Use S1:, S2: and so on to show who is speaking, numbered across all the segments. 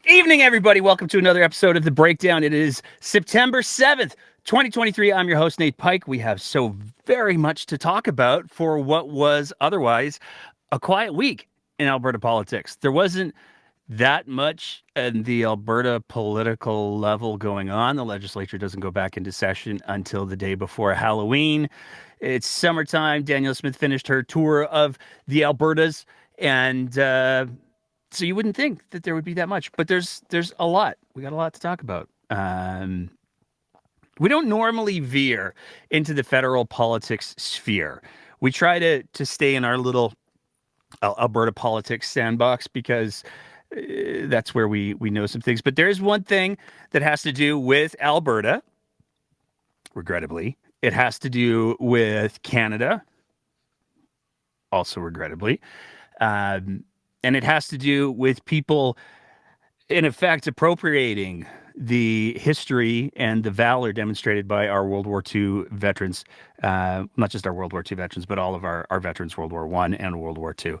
S1: Evening, everybody. Welcome to another episode of The Breakdown. It is September 7th, 2023. I'm your host, Nate Pike. We have so very much to talk about for what was otherwise a quiet week in Alberta politics. There wasn't that much at the Alberta political level going on. The legislature doesn't go back into session until the day before Halloween. It's summertime. Danielle Smith finished her tour of the Albertas, and so you wouldn't think that there would be that much, but there's a lot. We got a lot to talk about. We don't normally veer into the federal politics sphere. We try to stay in our little Alberta politics sandbox because that's where we know some things. But there is one thing that has to do with Alberta. Regrettably, it has to do with Canada. Also, regrettably. And it has to do with people, in effect, appropriating the history and the valor demonstrated by our World War II veterans, not just our World War II veterans, but all of our veterans, World War I and World War II.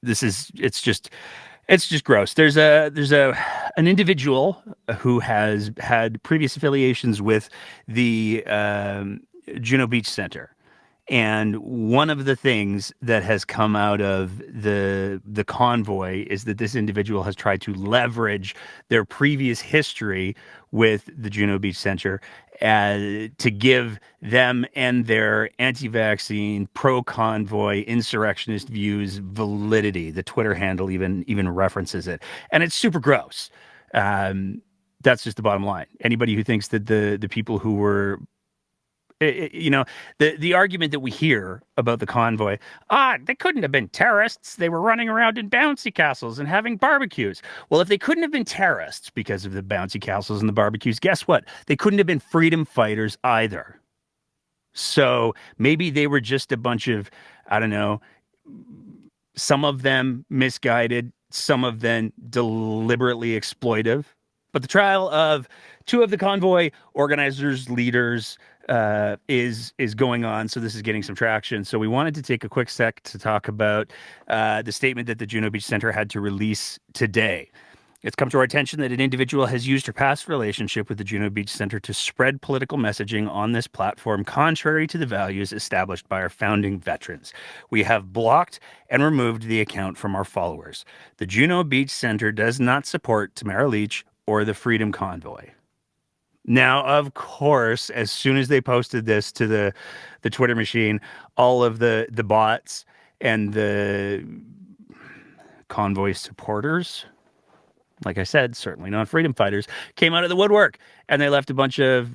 S1: It's just gross. There's an individual who has had previous affiliations with the Juno Beach Center. And one of the things that has come out of the convoy is that this individual has tried to leverage their previous history with the Juno Beach Center to give them and their anti-vaccine, pro-convoy, insurrectionist views validity. The Twitter handle even references it, and it's super gross. That's just the bottom line. Anybody who thinks that the people who were the argument that we hear about the convoy, they couldn't have been terrorists. They were running around in bouncy castles and having barbecues. Well, if they couldn't have been terrorists because of the bouncy castles and the barbecues, guess what? They couldn't have been freedom fighters either. So maybe they were just a bunch of, I don't know, some of them misguided, some of them deliberately exploitive. But the trial of two of the convoy organizers, leaders, is going on. So this is getting some traction. So we wanted to take a quick sec to talk about the statement that the Juno Beach Center had to release today. It's come to our attention that an individual has used her past relationship with the Juno Beach Center to spread political messaging on this platform contrary to the values established by our founding veterans. We have blocked and removed the account from our followers. The Juno Beach Center does not support Tamara Lich or the Freedom Convoy. Now, of course, as soon as they posted this to the Twitter machine, all of the bots and the convoy supporters, like I said, certainly not freedom fighters, came out of the woodwork, and they left a bunch of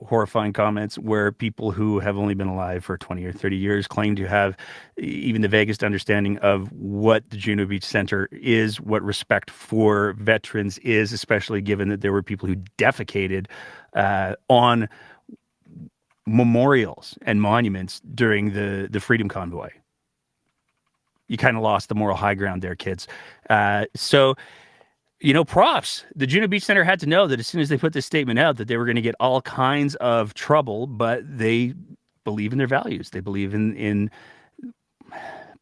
S1: horrifying comments where people who have only been alive for 20 or 30 years claim to have even the vaguest understanding of what the Juno Beach Center is, what respect for veterans is, especially given that there were people who defecated on memorials and monuments during the Freedom Convoy. You kind of lost the moral high ground there, kids. Props. The Juno Beach Center had to know that as soon as they put this statement out that they were going to get all kinds of trouble, but they believe in their values. They believe in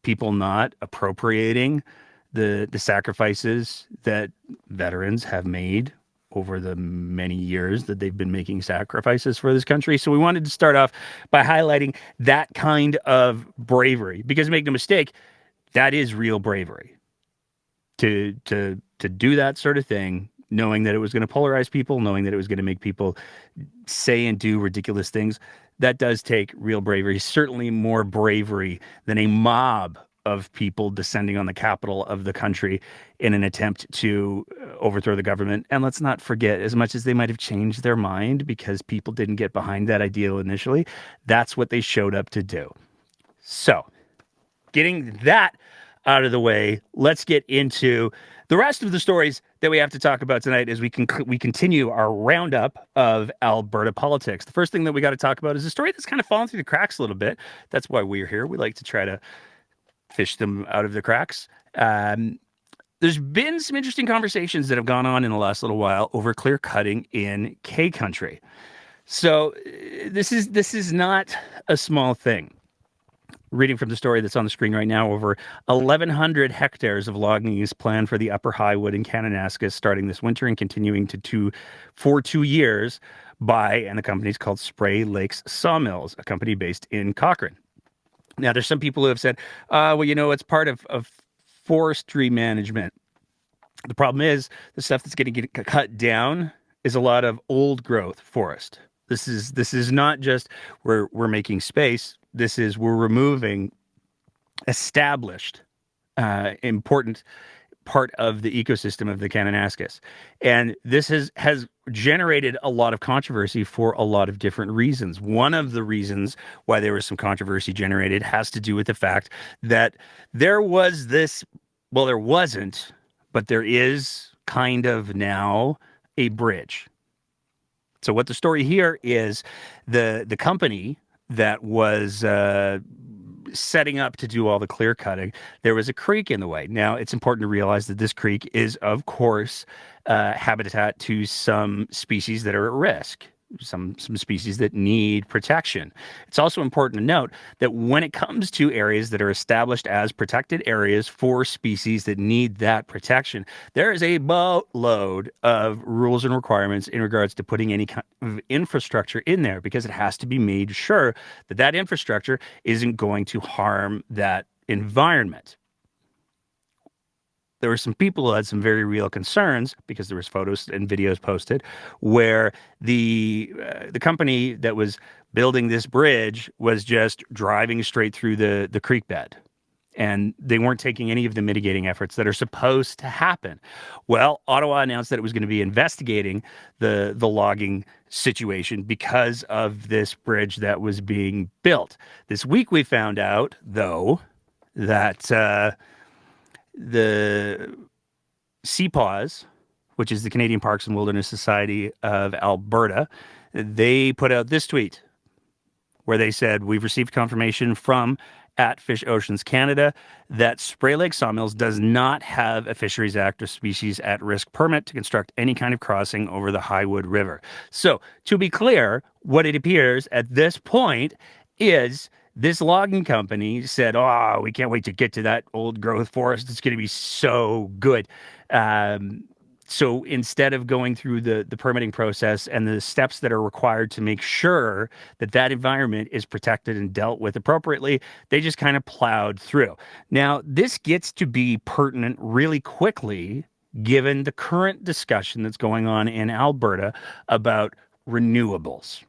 S1: people not appropriating the sacrifices that veterans have made over the many years that they've been making sacrifices for this country. So we wanted to start off by highlighting that kind of bravery, because make no mistake, that is real bravery. To do that sort of thing, knowing that it was going to polarize people, knowing that it was going to make people say and do ridiculous things, that does take real bravery, certainly more bravery than a mob of people descending on the capital of the country in an attempt to overthrow the government. And let's not forget, as much as they might have changed their mind because people didn't get behind that ideal initially, that's what they showed up to do. So, getting that out of the way, let's get into the rest of the stories that we have to talk about tonight as we continue our roundup of Alberta politics. The first thing that we got to talk about is a story that's kind of fallen through the cracks a little bit. That's why we're here. We like to try to fish them out of the cracks. There's been some interesting conversations that have gone on in the last little while over clear cutting in K country. So this is not a small thing. Reading from the story that's on the screen right now, over 1,100 hectares of logging is planned for the Upper Highwood in Kananaskis starting this winter and continuing for 2 years and the company's called Spray Lakes Sawmills, a company based in Cochrane. Now, there's some people who have said, well, it's part of forestry management. The problem is the stuff that's going to get cut down is a lot of old growth forest. This is not just we're making space. This is we're removing established, important part of the ecosystem of the Kananaskis. And this has generated a lot of controversy for a lot of different reasons. One of the reasons why there was some controversy generated has to do with the fact that there wasn't, but there is kind of now a bridge. So what the story here is, the company that was setting up to do all the clear cutting, there was a creek in the way. Now, it's important to realize that this creek is, of course, habitat to some species that are at risk, some species that need protection. It's also important to note that when it comes to areas that are established as protected areas for species that need that protection, there is a boatload of rules and requirements in regards to putting any kind of infrastructure in there, because it has to be made sure that that infrastructure isn't going to harm that environment. There were some people who had some very real concerns because there was photos and videos posted where the company that was building this bridge was just driving straight through the creek bed, and they weren't taking any of the mitigating efforts that are supposed to happen. Well, Ottawa announced that it was going to be investigating the logging situation because of this bridge that was being built. This week we found out, though, that the CPAWS, which is the Canadian Parks and Wilderness Society of Alberta, they put out this tweet where they said, "We've received confirmation from at Fish Oceans Canada that Spray Lake Sawmills does not have a Fisheries Act or Species at Risk permit to construct any kind of crossing over the Highwood River." So, to be clear, what it appears at this point is this logging company said, "Oh, we can't wait to get to that old growth forest. It's going to be so good." So instead of going through the permitting process and the steps that are required to make sure that that environment is protected and dealt with appropriately, they just kind of plowed through. Now, this gets to be pertinent really quickly, given the current discussion that's going on in Alberta about renewables.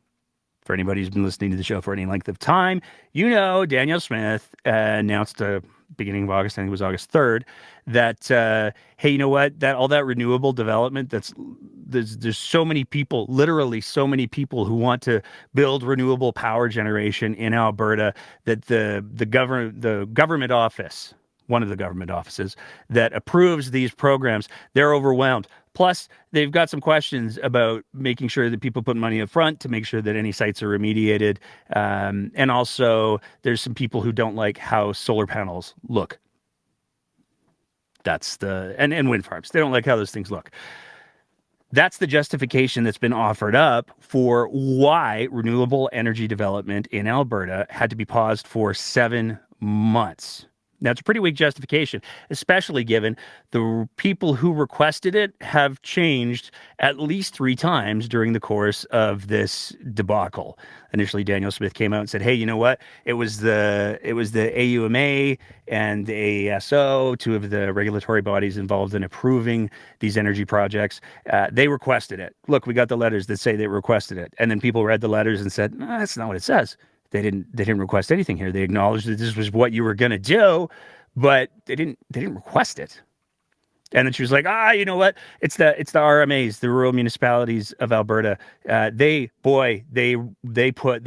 S1: For anybody who's been listening to the show for any length of time, Danielle Smith announced beginning of August, I think it was August 3rd, that, hey, you know what, that all that renewable development, there's so many people, literally so many people who want to build renewable power generation in Alberta that the government office, one of the government offices that approves these programs, they're overwhelmed. Plus, they've got some questions about making sure that people put money up front to make sure that any sites are remediated. And also, there's some people who don't like how solar panels look. And wind farms. They don't like how those things look. That's the justification that's been offered up for why renewable energy development in Alberta had to be paused for 7 months. Now, it's a pretty weak justification, especially given the people who requested it have changed at least 3 times during the course of this debacle. Initially, Danielle Smith came out and said, "Hey, you know what? It was the AUMA and the AESO, two of the regulatory bodies involved in approving these energy projects. They requested it. Look, we got the letters that say they requested it." And then people read the letters and said, "No, that's not what it says. They didn't request anything here. They acknowledged that this was what you were going to do, but they didn't request it." And then she was like, "You know what? It's the RMAs, the rural municipalities of Alberta. They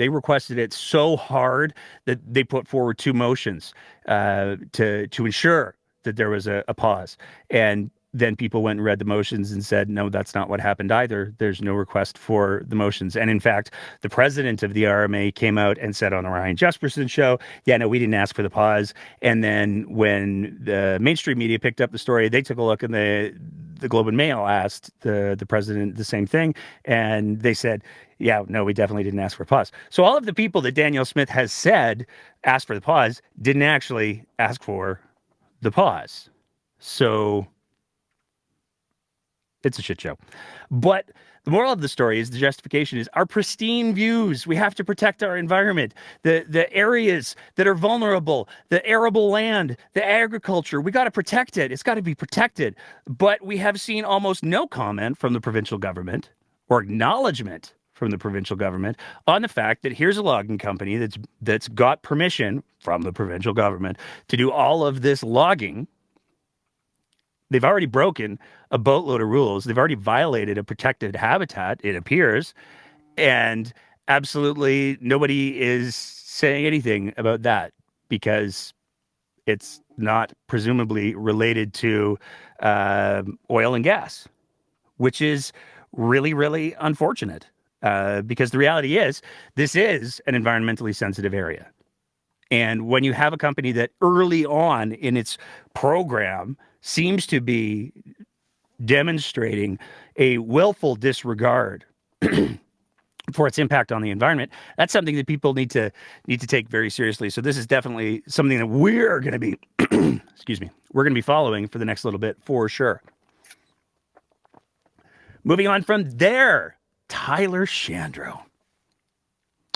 S1: requested it so hard that they put forward 2 motions to ensure that there was a pause." And then people went and read the motions and said, "No, that's not what happened either. There's no request for the motions." And in fact, the president of the RMA came out and said on the Ryan Jesperson show, "Yeah, no, we didn't ask for the pause." And then when the mainstream media picked up the story, they took a look and the the Globe and Mail asked the president the same thing, and they said, "Yeah, no, we definitely didn't ask for a pause." So all of the people that Danielle Smith has said asked for the pause didn't actually ask for the pause. So it's a shit show. But the moral of the story is the justification is our pristine views. We have to protect our environment, the areas that are vulnerable, the arable land, the agriculture. We got to protect it. It's got to be protected. But we have seen almost no comment from the provincial government or acknowledgement from the provincial government on the fact that here's a logging company that's got permission from the provincial government to do all of this logging. They've already broken a boatload of rules. They've already violated a protected habitat, it appears. And absolutely nobody is saying anything about that because it's not presumably related to oil and gas, which is really, really unfortunate. Because the reality is, this is an environmentally sensitive area. And when you have a company that early on in its program seems to be demonstrating a willful disregard for its impact on the environment, that's something that people need to take very seriously. So this is definitely something that we're going to be, excuse me, we're going to be following for the next little bit for sure. Moving on from there, Tyler Shandro.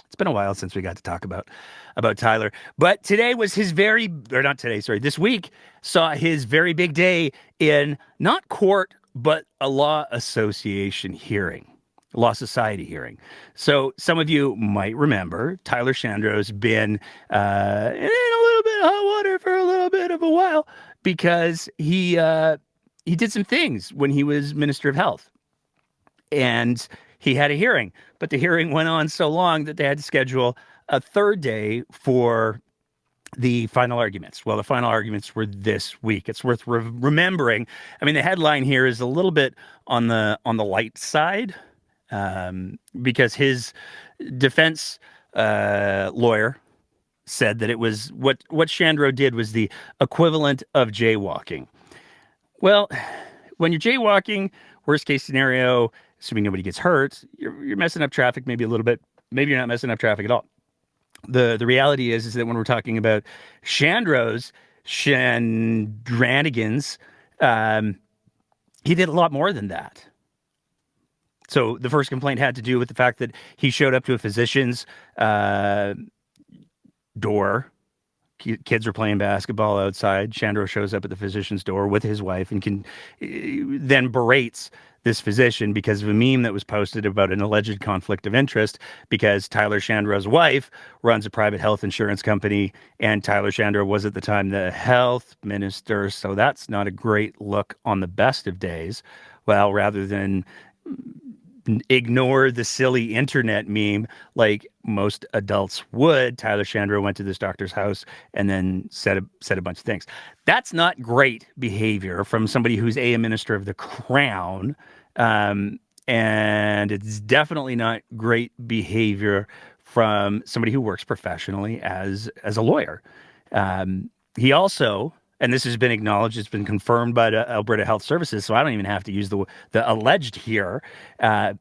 S1: It's been a while since we got to talk about Tyler, but today was his this week saw his very big day in not court, but a law association hearing, law society hearing. So some of you might remember Tyler Shandro's been in a little bit of hot water for a little bit of a while because he did some things when he was Minister of Health. And he had a hearing, but the hearing went on so long that they had to schedule a third day for the final arguments. Well, the final arguments were this week. It's worth remembering. I mean, the headline here is a little bit on the light side because his defense lawyer said that it was what Shandro did was the equivalent of jaywalking. Well, when you're jaywalking, worst case scenario, assuming nobody gets hurt, you're messing up traffic maybe a little bit. Maybe you're not messing up traffic at all. The reality is that when we're talking about Shandro's shenanigans, he did a lot more than that. So the first complaint had to do with the fact that he showed up to a physician's door. Kids are playing basketball outside. Shandro shows up at the physician's door with his wife and then berates this physician because of a meme that was posted about an alleged conflict of interest because Tyler Shandro's wife runs a private health insurance company and Tyler Shandro was at the time the health minister. So that's not a great look on the best of days. Well, rather than ignore the silly internet meme like most adults would, Tyler Shandro went to this doctor's house and then said a bunch of things. That's not great behavior from somebody who's a minister of the crown. And it's definitely not great behavior from somebody who works professionally as a lawyer. He also, and this has been acknowledged, it's been confirmed by the Alberta Health Services, so I don't even have to use the alleged here.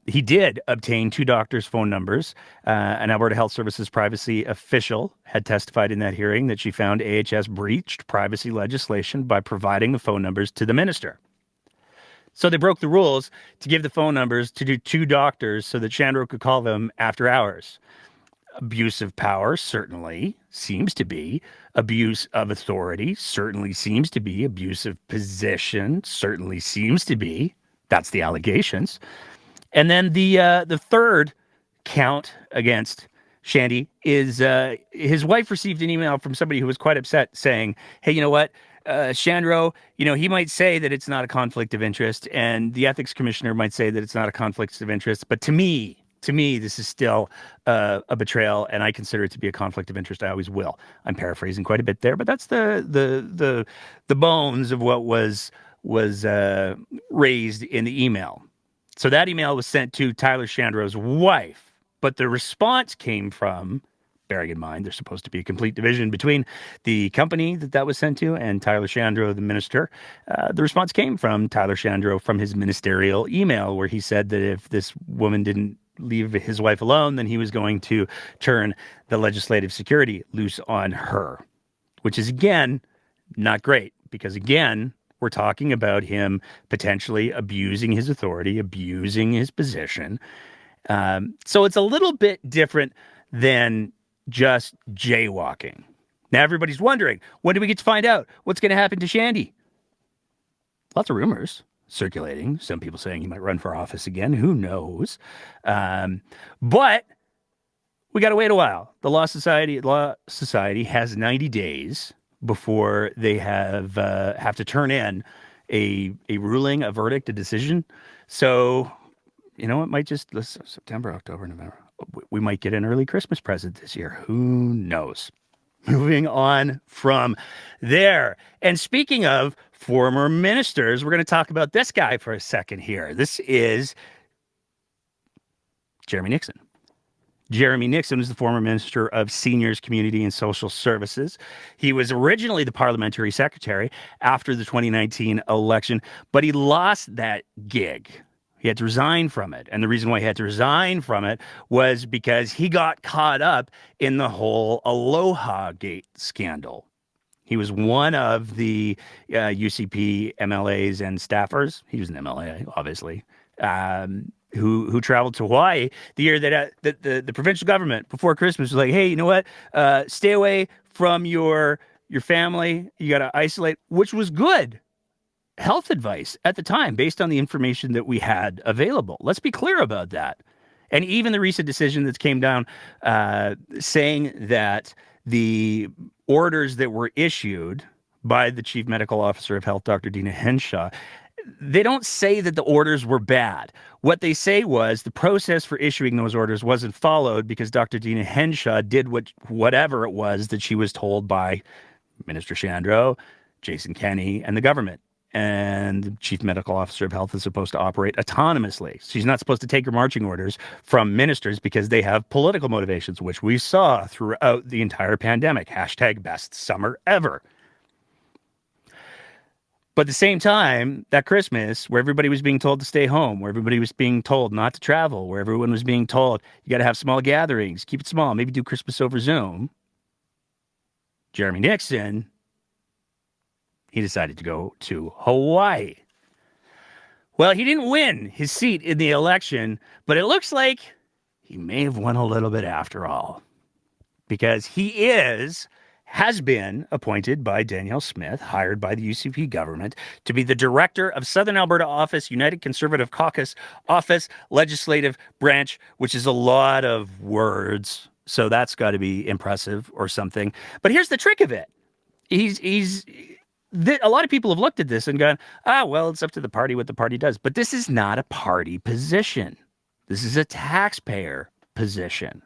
S1: He did obtain two doctors' phone numbers. An Alberta Health Services privacy official had testified in that hearing that she found AHS breached privacy legislation by providing the phone numbers to the minister. So they broke the rules to give the phone numbers to two doctors so that Shandro could call them after hours. Abuse of power certainly seems to be. Abuse of authority certainly seems to be. Abuse of position certainly seems to be. That's the allegations. And then the third count against Shandy is his wife received an email from somebody who was quite upset saying, hey, you know what? Shandro, he might say that it's not a conflict of interest, and the ethics commissioner might say that it's not a conflict of interest. But to me, this is still a betrayal, and I consider it to be a conflict of interest. I always will. I'm paraphrasing quite a bit there, but that's the bones of what was raised in the email. So that email was sent to Tyler Shandro's wife, but the response came from bearing in mind there's supposed to be a complete division between the company that was sent to and Tyler Shandro, the minister. The response came from Tyler Shandro from his ministerial email, where he said that if this woman didn't leave his wife alone, then he was going to turn the legislative security loose on her, which is, again, not great, because, again, we're talking about him potentially abusing his authority, abusing his position. So it's a little bit different than just jaywalking. Now, everybody's wondering, when do we get to find out what's going to happen to Shandy? Lots of rumors circulating. Some people saying he might run for office again. Who knows? But we got to wait a while. The Law Society has 90 days before they have to turn in a ruling, a verdict, a decision. So, it might just September, October, November. We might get an early Christmas present this year. Who knows? Moving on from there. And speaking of former ministers, we're going to talk about this guy for a second here. This is Jeremy Nixon. Jeremy Nixon was the former Minister of Seniors, Community, and Social Services. He was originally the parliamentary secretary after the 2019 election, but he lost that gig. He had to resign from it. And the reason why he had to resign from it was because he got caught up in the whole Aloha Gate scandal. He was one of the UCP MLAs and staffers. He was an MLA, obviously, who traveled to Hawaii the year that the provincial government before Christmas was like, hey, you know what? Stay away from your family. You got to isolate, which was good health advice at the time based on the information that we had available. Let's be clear about that. And even the recent decision that came down saying that the orders that were issued by the Chief Medical Officer of Health, Dr. Dina Henshaw, they don't say that the orders were bad. What they say was the process for issuing those orders wasn't followed because Dr. Dina Henshaw did whatever it was that she was told by Minister Shandro, Jason Kenney, and the government. And the Chief Medical Officer of Health is supposed to operate autonomously. She's not supposed to take her marching orders from ministers because they have political motivations, which we saw throughout the entire pandemic. # best summer ever. But at the same time, that Christmas, where everybody was being told to stay home, where everybody was being told not to travel, where everyone was being told you got to have small gatherings, keep it small, maybe do Christmas over Zoom, Jeremy Nixon, he decided to go to Hawaii. Well, he didn't win his seat in the election, but it looks like he may have won a little bit after all, because he has been appointed by Danielle Smith, hired by the UCP government, to be the director of Southern Alberta Office, United Conservative Caucus Office, Legislative Branch, which is a lot of words, so that's got to be impressive or something. But here's the trick of it. A lot of people have looked at this and gone, well, it's up to the party what the party does. But this is not a party position. This is a taxpayer position.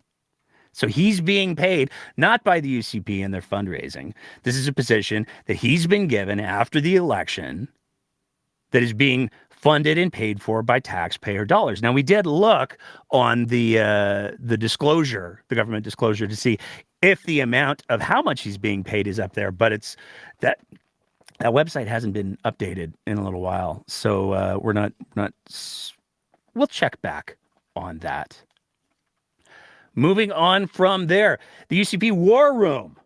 S1: So he's being paid not by the UCP and their fundraising. This is a position that he's been given after the election that is being funded and paid for by taxpayer dollars. Now, we did look on the disclosure, the government disclosure, to see if the amount of how much he's being paid is up there, but it's that website hasn't been updated in a little while. So we'll check back on that. Moving on from there, the UCP War Room,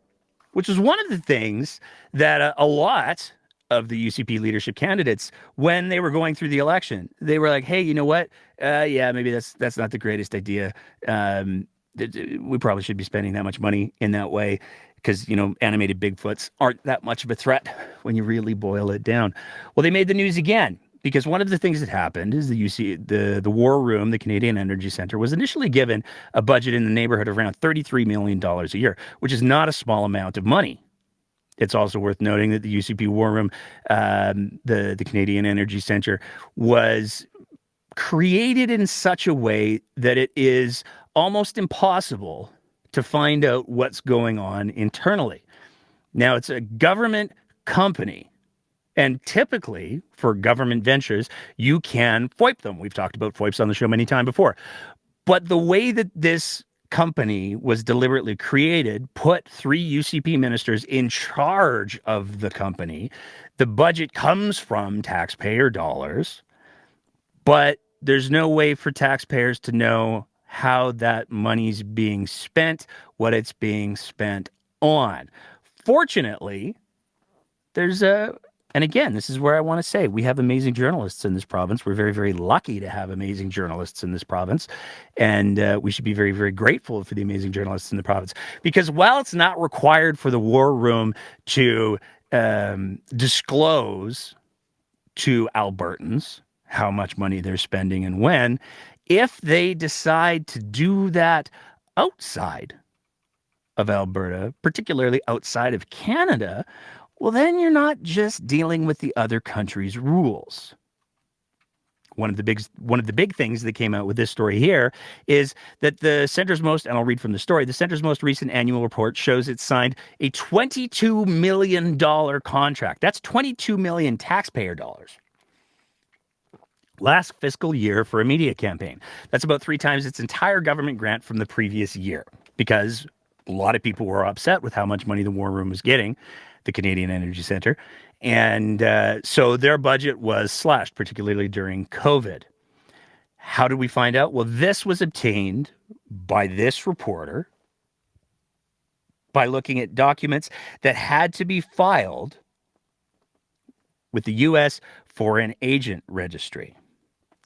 S1: which was one of the things that a lot of the UCP leadership candidates, when they were going through the election, they were like, hey, you know what? Maybe that's not the greatest idea. We probably should be spending that much money in that way because, animated Bigfoots aren't that much of a threat when you really boil it down. Well, they made the news again. Because one of the things that happened is the War Room, the Canadian Energy Centre, was initially given a budget in the neighborhood of around $33 million a year, which is not a small amount of money. It's also worth noting that the UCP War Room, the Canadian Energy Centre, was created in such a way that it is almost impossible to find out what's going on internally. Now, it's a government company. And typically, for government ventures, you can FOIP them. We've talked about FOIPs on the show many times before. But the way that this company was deliberately created, put 3 UCP ministers in charge of the company. The budget comes from taxpayer dollars, but there's no way for taxpayers to know how that money's being spent, what it's being spent on. Fortunately, and again, this is where I want to say we have amazing journalists in this province. We're very, very lucky to have amazing journalists in this province. And we should be very, very grateful for the amazing journalists in the province. Because while it's not required for the War Room to disclose to Albertans how much money they're spending and when, if they decide to do that outside of Alberta, particularly outside of Canada, well, then you're not just dealing with the other country's rules. One of the big things that came out with this story here is that the center's most, and I'll read from the story, the center's most recent annual report shows it signed a $22 million contract. That's 22 million taxpayer dollars. Last fiscal year for a media campaign. That's about 3 times its entire government grant from the previous year, because a lot of people were upset with how much money the War Room was getting, the Canadian Energy Centre. And so their budget was slashed, particularly during COVID. How did we find out? Well, this was obtained by this reporter by looking at documents that had to be filed with the U.S. Foreign Agent Registry.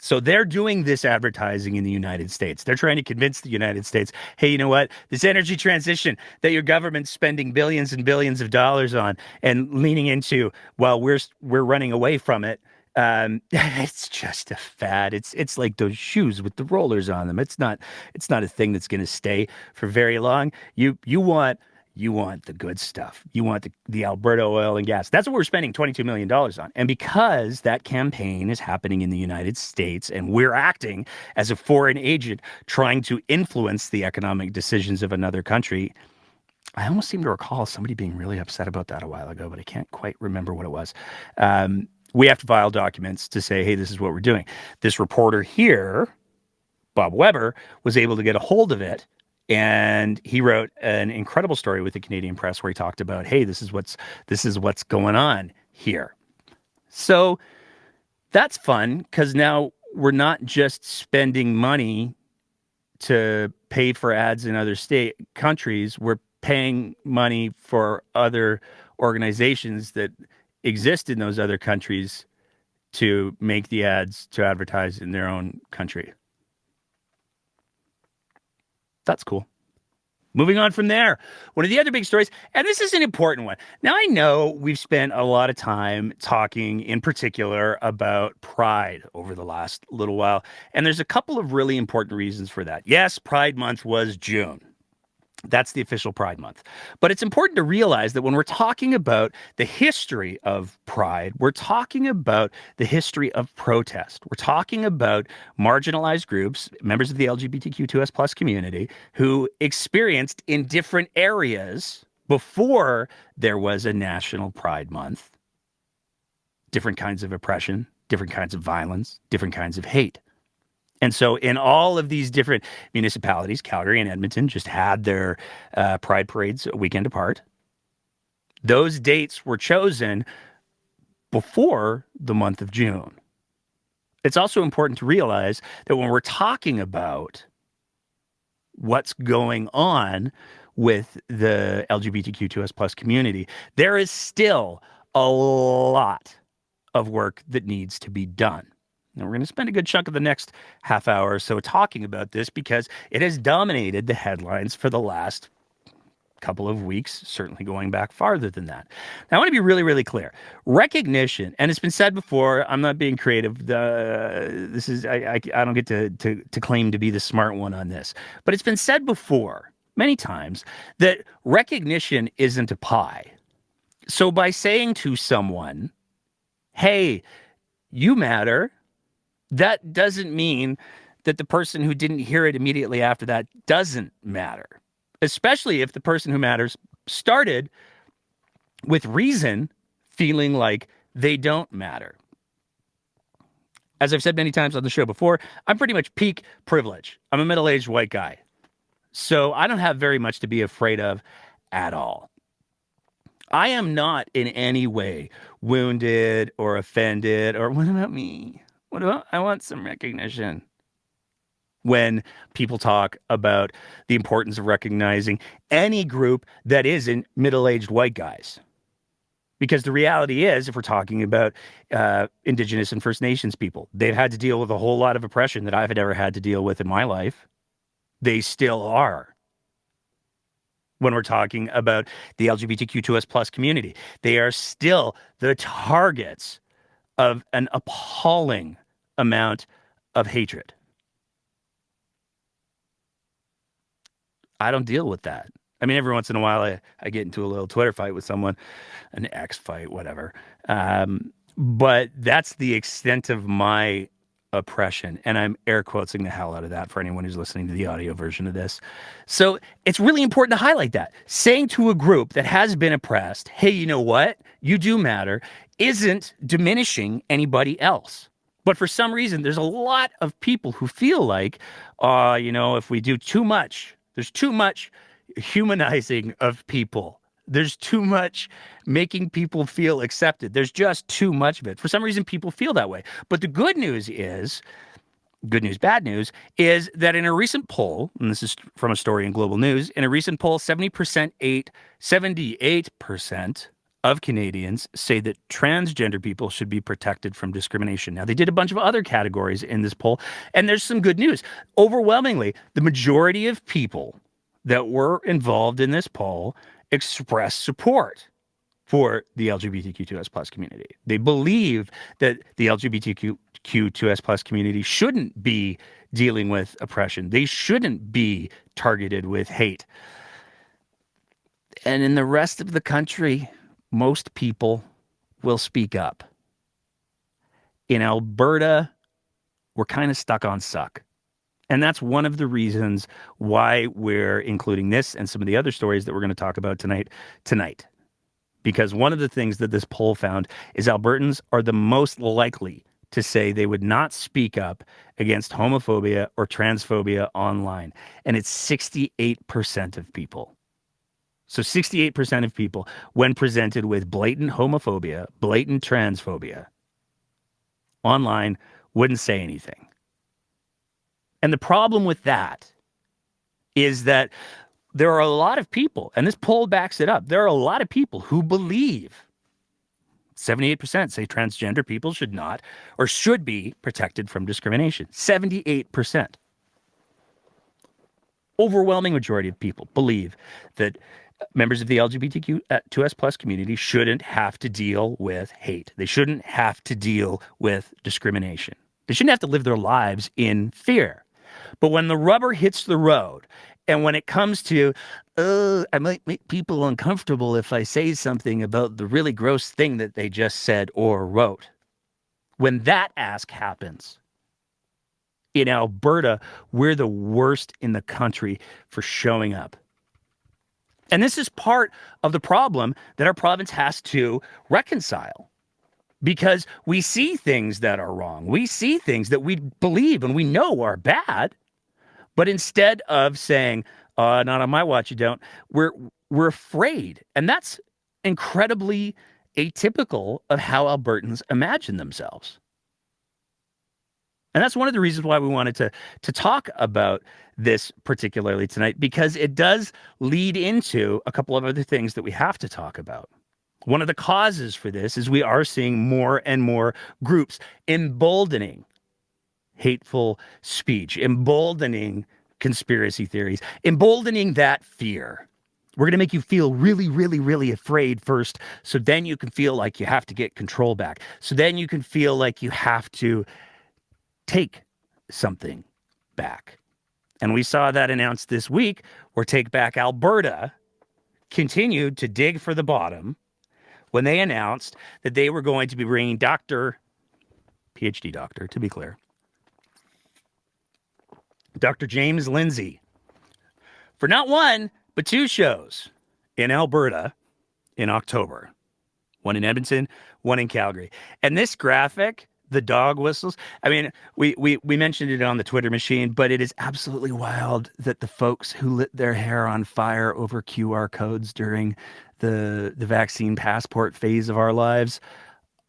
S1: So they're doing this advertising in the United States. They're trying to convince the United States, hey, you know what? This energy transition that your government's spending billions and billions of dollars on and leaning into, while we're running away from it, it's just a fad. It's like those shoes with the rollers on them. It's not a thing that's going to stay for very long. You want the good stuff. You want the Alberta oil and gas. That's what we're spending $22 million on. And because that campaign is happening in the United States and we're acting as a foreign agent trying to influence the economic decisions of another country, I almost seem to recall somebody being really upset about that a while ago, but I can't quite remember what it was. We have to file documents to say, hey, this is what we're doing. This reporter here, Bob Weber, was able to get a hold of it. And he wrote an incredible story with the Canadian Press where he talked about, hey, this is what's going on here. So that's fun, because now we're not just spending money to pay for ads in other countries. We're paying money for other organizations that exist in those other countries to make the ads to advertise in their own country. That's cool. Moving on from there, one of the other big stories, and this is an important one. Now, I know we've spent a lot of time talking in particular about Pride over the last little while, and there's a couple of really important reasons for that. Yes, Pride Month was June. That's the official Pride Month. But it's important to realize that when we're talking about the history of Pride, we're talking about the history of protest. We're talking about marginalized groups, members of the LGBTQ2S plus community, who experienced in different areas before there was a national Pride Month different kinds of oppression, different kinds of violence, different kinds of hate. And so in all of these different municipalities, Calgary and Edmonton just had their Pride parades a weekend apart. Those dates were chosen before the month of June. It's also important to realize that when we're talking about what's going on with the LGBTQ2S plus community, there is still a lot of work that needs to be done. And we're going to spend a good chunk of the next half hour or so talking about this because it has dominated the headlines for the last couple of weeks, certainly going back farther than that. Now, I want to be really, really clear. Recognition, and it's been said before, I'm not being creative. I don't get to claim to be the smart one on this, but it's been said before many times that recognition isn't a pie. So by saying to someone, hey, you matter, that doesn't mean that the person who didn't hear it immediately after that doesn't matter, especially if the person who matters started with reason feeling like they don't matter. As I've said many times on the show before, I'm pretty much peak privilege. I'm a middle-aged white guy. So I don't have very much to be afraid of at all. I am not in any way wounded or offended or what about me? What about I want some recognition when people talk about the importance of recognizing any group that isn't middle-aged white guys. Because the reality is, if we're talking about Indigenous and First Nations people, they've had to deal with a whole lot of oppression that I've ever had to deal with in my life. They still are. When we're talking about the LGBTQ2S plus community, they are still the targets of an appalling amount of hatred. I don't deal with that. I mean, every once in a while, I get into a little Twitter fight with someone, an X fight, whatever. But that's the extent of my oppression. And I'm air quoting the hell out of that for anyone who's listening to the audio version of this. So it's really important to highlight that. Saying to a group that has been oppressed, hey, you know what? You do matter, isn't diminishing anybody else. But for some reason, there's a lot of people who feel like, if we do too much, there's too much humanizing of people. There's too much making people feel accepted. There's just too much of it. For some reason, people feel that way. But the good news, bad news, is that in a recent poll, and this is from a story in Global News, in a recent poll, 78% of Canadians say that transgender people should be protected from discrimination. Now, they did a bunch of other categories in this poll, and there's some good news. Overwhelmingly, the majority of people that were involved in this poll expressed support for the LGBTQ2S plus community. They believe that the LGBTQ2S plus community shouldn't be dealing with oppression. They shouldn't be targeted with hate. And in the rest of the country, most people will speak up. In Alberta, we're kind of stuck on suck. And that's one of the reasons why we're including this and some of the other stories that we're going to talk about tonight. Because one of the things that this poll found is Albertans are the most likely to say they would not speak up against homophobia or transphobia online. And it's 68% of people. So 68% of people, when presented with blatant homophobia, blatant transphobia online, wouldn't say anything. And the problem with that is that there are a lot of people, and this poll backs it up, there are a lot of people who believe, 78% say transgender people should not or should be protected from discrimination. 78%. Overwhelming majority of people believe that members of the LGBTQ2S plus community shouldn't have to deal with hate. They shouldn't have to deal with discrimination. They shouldn't have to live their lives in fear. But when the rubber hits the road, and when it comes to, I might make people uncomfortable if I say something about the really gross thing that they just said or wrote, when that ask happens, in Alberta, we're the worst in the country for showing up. And this is part of the problem that our province has to reconcile. Because we see things that are wrong. We see things that we believe and we know are bad. But instead of saying, not on my watch, you don't, we're afraid. And that's incredibly atypical of how Albertans imagine themselves. And that's one of the reasons why we wanted to talk about this particularly tonight, because it does lead into a couple of other things that we have to talk about. One of the causes for this is we are seeing more and more groups emboldening hateful speech, emboldening conspiracy theories, emboldening that fear. We're going to make you feel really, really, really afraid first, so then you can feel like you have to get control back. So then you can feel like you have to take something back. And we saw that announced this week where Take Back Alberta continued to dig for the bottom when they announced that they were going to be bringing PhD doctor, to be clear, Dr. James Lindsay, for not one, but two shows in Alberta in October. One in Edmonton, one in Calgary. And this graphic the dog whistles. I mean, we mentioned it on the Twitter machine, but it is absolutely wild that the folks who lit their hair on fire over QR codes during the vaccine passport phase of our lives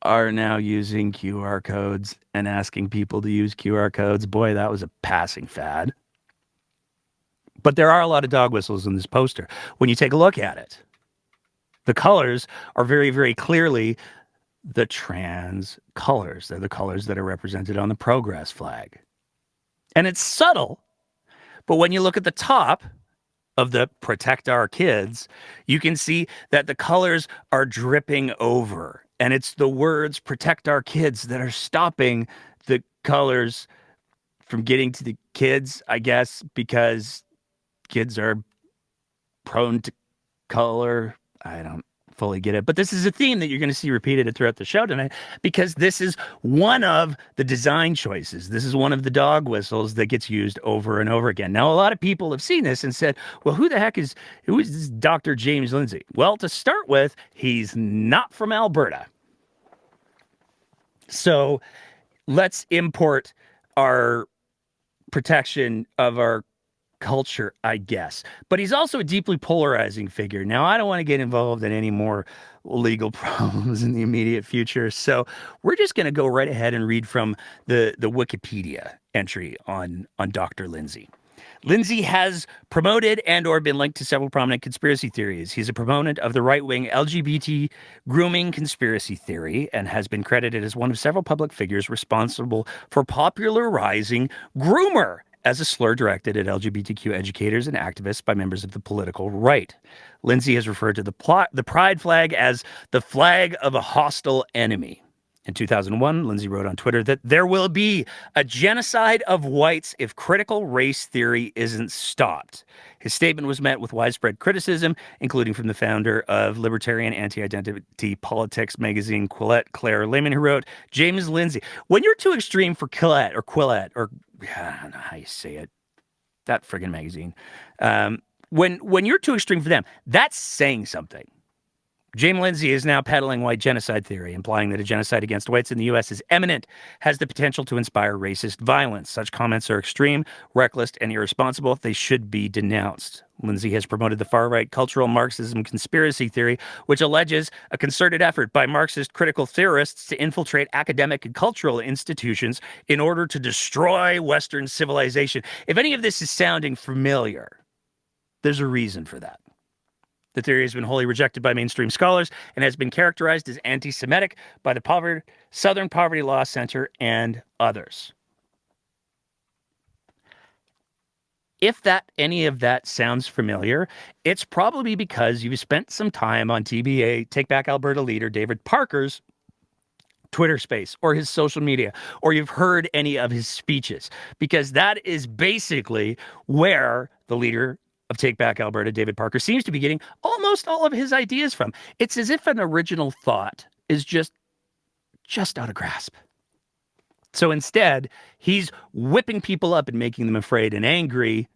S1: are now using QR codes and asking people to use QR codes. Boy, that was a passing fad. But there are a lot of dog whistles in this poster. When you take a look at it, the colors are very, very clearly the trans colors. They're the colors that are represented on the progress flag. And it's subtle, but when you look at the top of the Protect Our Kids, you can see that the colors are dripping over. And it's the words Protect Our Kids that are stopping the colors from getting to the kids, I guess, because kids are prone to color. I don't fully get it, but this is a theme that you're going to see repeated throughout the show tonight, because this is one of the design choices. This is one of the dog whistles that gets used over and over again. Now, a lot of people have seen this and said, well, who is this Dr. James Lindsay? Well, to start with, he's not from Alberta. So let's import our protection of our culture, I guess. But he's also a deeply polarizing figure. Now, I don't want to get involved in any more legal problems in the immediate future, so we're just going to go right ahead and read from the Wikipedia entry on Dr. Lindsay. Lindsay has promoted and or been linked to several prominent conspiracy theories. He's a proponent of the right-wing LGBT grooming conspiracy theory and has been credited as one of several public figures responsible for popularizing groomer as a slur directed at LGBTQ educators and activists by members of the political right. Lindsay has referred to the pride flag as the flag of a hostile enemy. In 2001, Lindsay wrote on Twitter that there will be a genocide of whites if critical race theory isn't stopped. His statement was met with widespread criticism, including from the founder of libertarian anti-identity politics magazine Quillette, Claire Lehman, who wrote, James Lindsay, when you're too extreme for Quillette, or I don't know how you say it, that friggin' magazine, when you're too extreme for them, that's saying something. James Lindsay is now peddling white genocide theory, implying that a genocide against whites in the U.S. is imminent, has the potential to inspire racist violence. Such comments are extreme, reckless, and irresponsible. They should be denounced. Lindsay has promoted the far-right cultural Marxism conspiracy theory, which alleges a concerted effort by Marxist critical theorists to infiltrate academic and cultural institutions in order to destroy Western civilization. If any of this is sounding familiar, there's a reason for that. The theory has been wholly rejected by mainstream scholars and has been characterized as anti-Semitic by the Southern Poverty Law Center and others. If any of that sounds familiar, it's probably because you've spent some time on TBA, Take Back Alberta leader David Parker's Twitter space or his social media, or you've heard any of his speeches, because that is basically where the leader of Take Back Alberta, David Parker, seems to be getting almost all of his ideas from. It's as if an original thought is just out of grasp. So instead, he's whipping people up and making them afraid and angry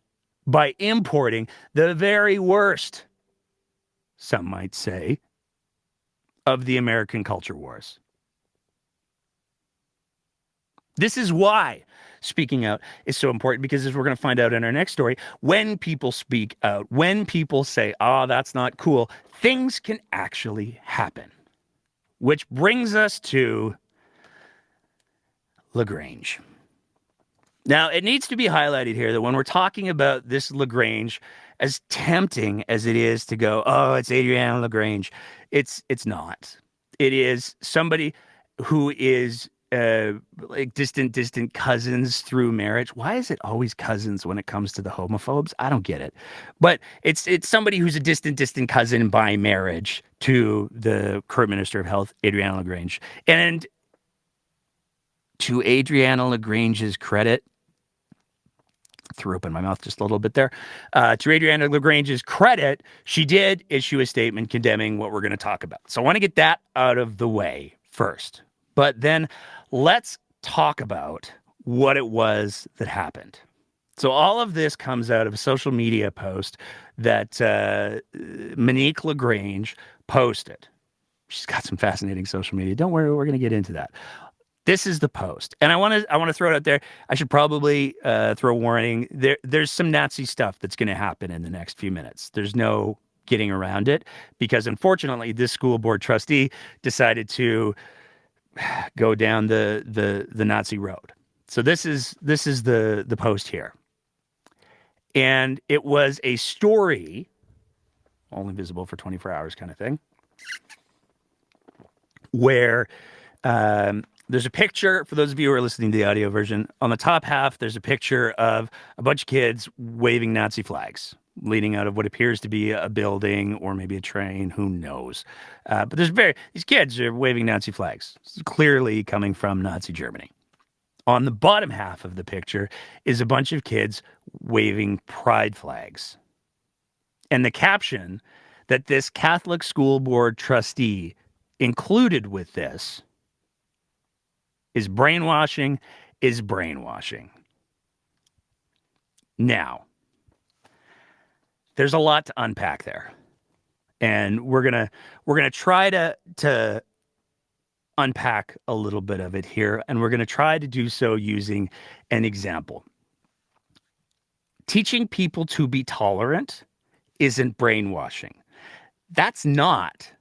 S1: by importing the very worst, some might say, of the American culture wars. This is why speaking out is so important, because as we're going to find out in our next story, when people speak out, when people say, that's not cool, things can actually happen. Which brings us to LaGrange. Now, it needs to be highlighted here that when we're talking about this LaGrange, as tempting as it is to go, it's Adriana LaGrange, it's not. It is somebody who is like distant cousins through marriage. Why is it always cousins when it comes to the homophobes? I don't get it. But it's somebody who's a distant cousin by marriage to the current Minister of Health, Adriana LaGrange. And to Adriana LaGrange's credit, threw up in my mouth just a little bit there. To Adriana LaGrange's credit, she did issue a statement condemning what we're going to talk about. So I want to get that out of the way first. But then let's talk about what it was that happened. So all of this comes out of a social media post that Monique LaGrange posted. She's got some fascinating social media. Don't worry, we're going to get into that. This is the post, and I want to throw it out there. I should probably throw a warning. There's some Nazi stuff that's going to happen in the next few minutes. There's no getting around it because, unfortunately, this school board trustee decided to go down the Nazi road. So this is the post here, and it was a story, only visible for 24 hours, kind of thing, where. There's a picture, for those of you who are listening to the audio version, on the top half, there's a picture of a bunch of kids waving Nazi flags, leaning out of what appears to be a building or maybe a train, who knows. But these kids are waving Nazi flags, clearly coming from Nazi Germany. On the bottom half of the picture is a bunch of kids waving pride flags. And the caption that this Catholic school board trustee included with this is brainwashing is brainwashing. Now, there's a lot to unpack there. And we're gonna try to unpack a little bit of it here, and we're gonna try to do so using an example. Teaching people to be tolerant isn't brainwashing. That's not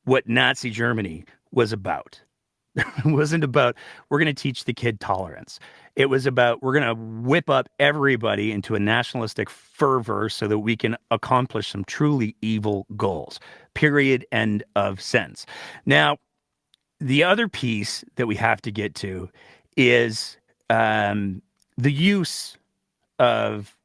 S1: what Nazi Germany was about. It wasn't about, we're going to teach the kid tolerance. It was about, we're going to whip up everybody into a nationalistic fervor so that we can accomplish some truly evil goals. Period. End of sentence. Now, the other piece that we have to get to is the use of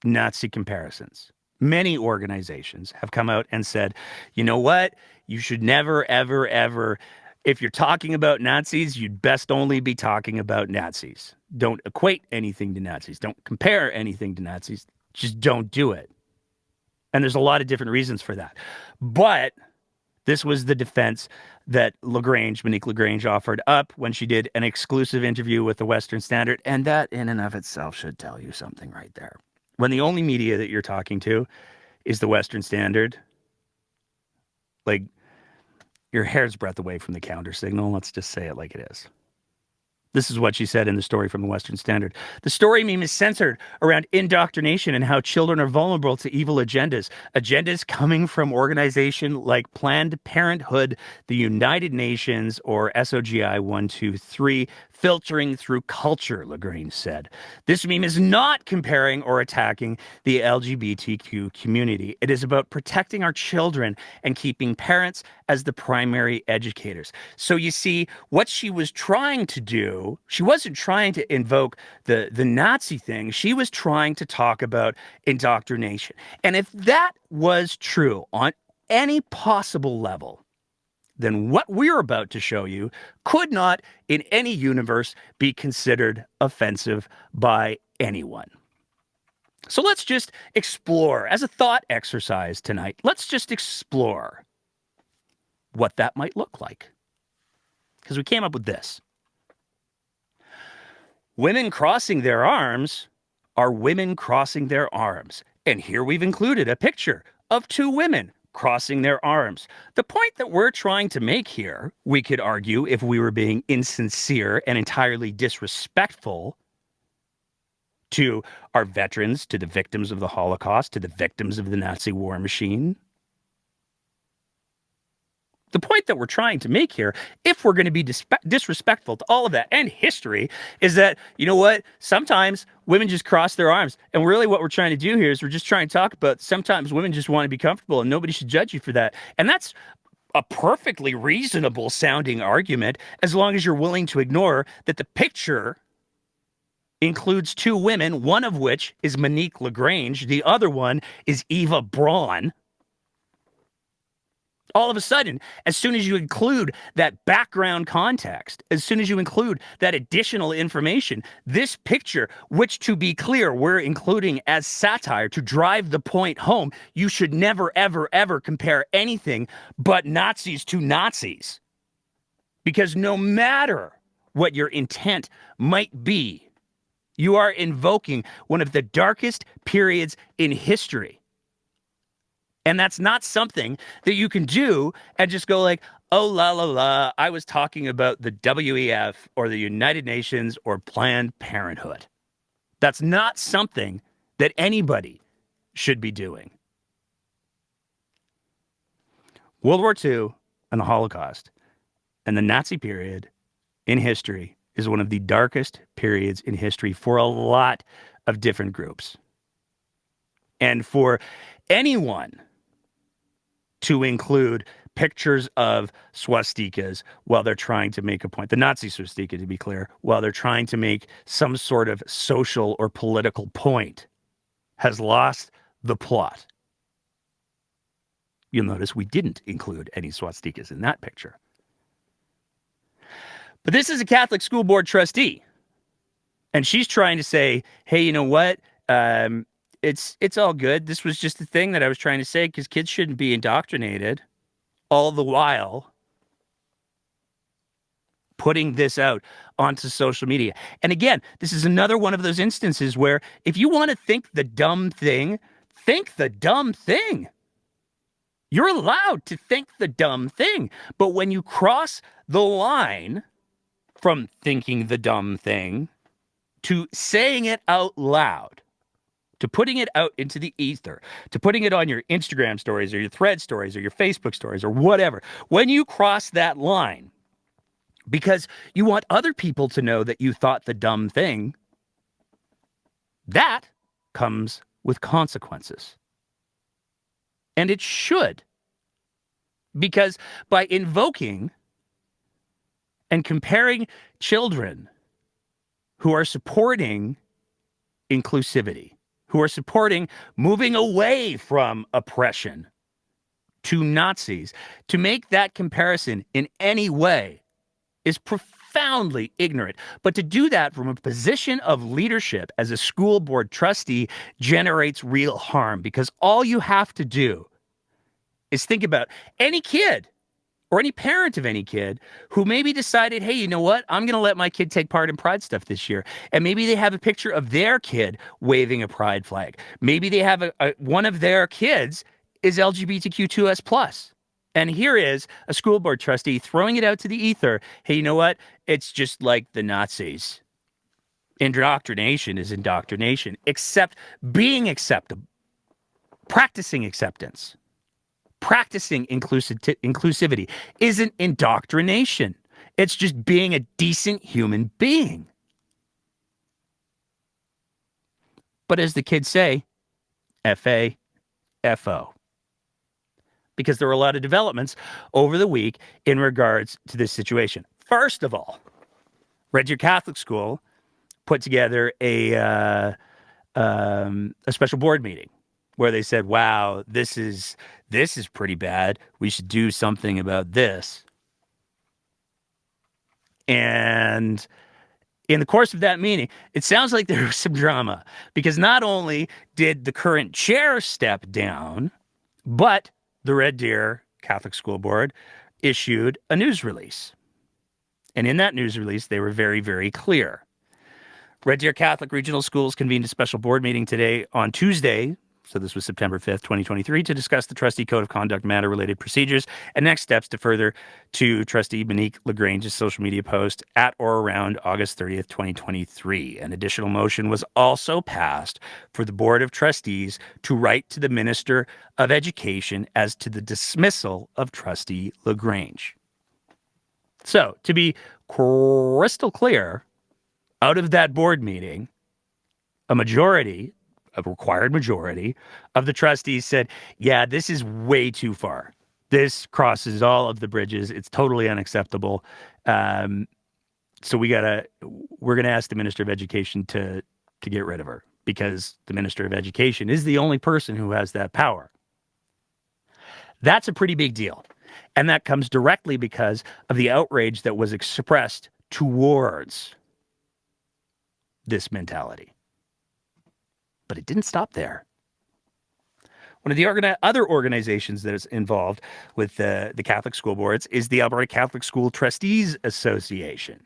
S1: Nazi comparisons. Many organizations have come out and said, you know what? You should never, ever, ever, if you're talking about Nazis, you'd best only be talking about Nazis. Don't equate anything to Nazis. Don't compare anything to Nazis. Just don't do it. And there's a lot of different reasons for that. But this was the defense that Monique LaGrange offered up when she did an exclusive interview with the Western Standard. And that in and of itself should tell you something right there. When the only media that you're talking to is the Western Standard, like, your hair's breadth away from the counter signal. Let's just say it like it is. This is what she said in the story from the Western Standard. The story meme is centered around indoctrination and how children are vulnerable to evil agendas. Agendas coming from organizations like Planned Parenthood, the United Nations, or SOGI 123, filtering through culture, LaGrange said. This meme is not comparing or attacking the LGBTQ community. It is about protecting our children and keeping parents as the primary educators. So you see, what she was trying to do, she wasn't trying to invoke the Nazi thing. She was trying to talk about indoctrination. And if that was true on any possible level, then what we're about to show you could not, in any universe, be considered offensive by anyone. So let's just explore, as a thought exercise tonight, let's just explore what that might look like. Because we came up with this. Women crossing their arms are women crossing their arms. And here we've included a picture of two women crossing their arms. The point that we're trying to make here, we could argue, if we were being insincere and entirely disrespectful to our veterans, to the victims of the Holocaust, to the victims of the Nazi war machine. The point that we're trying to make here, if we're going to be disrespectful to all of that and history, is that, you know what, sometimes women just cross their arms. And really what we're trying to do here is we're just trying to talk about sometimes women just want to be comfortable and nobody should judge you for that. And that's a perfectly reasonable sounding argument, as long as you're willing to ignore that the picture includes two women, one of which is Monique LaGrange, the other one is Eva Braun. All of a sudden, as soon as you include that background context, as soon as you include that additional information, this picture, which, to be clear, we're including as satire to drive the point home, you should never, ever, ever compare anything but Nazis to Nazis. Because no matter what your intent might be, you are invoking one of the darkest periods in history. And that's not something that you can do and just go like, Oh, la, la, la. I was talking about the WEF or the United Nations or Planned Parenthood. That's not something that anybody should be doing. World War II and the Holocaust and the Nazi period in history is one of the darkest periods in history for a lot of different groups. And for anyone to include pictures of swastikas while they're trying to make a point, the Nazi swastika, to be clear, while they're trying to make some sort of social or political point, has lost the plot. You'll notice we didn't include any swastikas in that picture. But this is a Catholic school board trustee, and she's trying to say, hey, you know what? It's all good. This was just the thing that I was trying to say because kids shouldn't be indoctrinated, all the while putting this out onto social media. And again, this is another one of those instances where if you want to think the dumb thing, think the dumb thing. You're allowed to think the dumb thing. But when you cross the line from thinking the dumb thing to saying it out loud, to putting it out into the ether, to putting it on your Instagram stories or your Thread stories or your Facebook stories or whatever, when you cross that line, because you want other people to know that you thought the dumb thing, that comes with consequences. And it should. Because by invoking and comparing children who are supporting inclusivity, who are supporting moving away from oppression to Nazis, to make that comparison in any way is profoundly ignorant. But to do that from a position of leadership as a school board trustee generates real harm, because all you have to do is think about any kid or any parent of any kid who maybe decided, hey, you know what? I'm going to let my kid take part in Pride stuff this year. And maybe they have a picture of their kid waving a Pride flag. Maybe they have one of their kids is LGBTQ2S+. And here is a school board trustee throwing it out to the ether. Hey, you know what? It's just like the Nazis. Indoctrination is indoctrination, except being acceptable, practicing acceptance, practicing inclusivity isn't indoctrination. It's just being a decent human being. But as the kids say, F-A-F-O. Because there were a lot of developments over the week in regards to this situation. First of all, Red Deer Catholic School put together a special board meeting where they said, wow, this is pretty bad. We should do something about this. And in the course of that meeting, it sounds like there was some drama, because not only did the current chair step down, but the Red Deer Catholic School Board issued a news release. And in that news release, they were very, very clear. Red Deer Catholic Regional Schools convened a special board meeting today on Tuesday, so this was September 5th, 2023, to discuss the trustee code of conduct matter-related procedures and next steps to further to trustee Monique LaGrange's social media post at or around August 30th, 2023. An additional motion was also passed for the Board of Trustees to write to the Minister of Education as to the dismissal of trustee LaGrange. So, to be crystal clear, out of that board meeting, a required majority of the trustees said, yeah, this is way too far. This crosses all of the bridges. It's totally unacceptable. So we're going to ask the Minister of Education to get rid of her, because the Minister of Education is the only person who has that power. That's a pretty big deal. And that comes directly because of the outrage that was expressed towards this mentality. But it didn't stop there. One of the other organizations that is involved with the Catholic school boards is the Alberta Catholic School Trustees Association.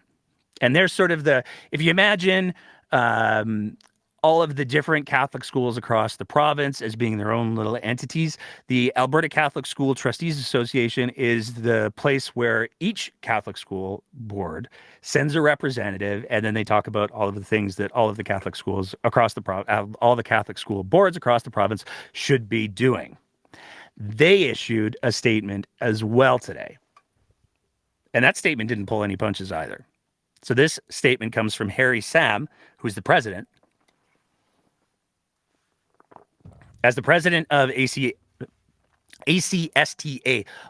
S1: And they're sort of if you imagine all of the different Catholic schools across the province as being their own little entities. The Alberta Catholic School Trustees Association is the place where each Catholic school board sends a representative, and then they talk about all of the things that all of the Catholic schools across the all the Catholic school boards across the province should be doing. They issued a statement as well today. And that statement didn't pull any punches either. So this statement comes from Harry Sam, who's the president. As the president of ACSTA,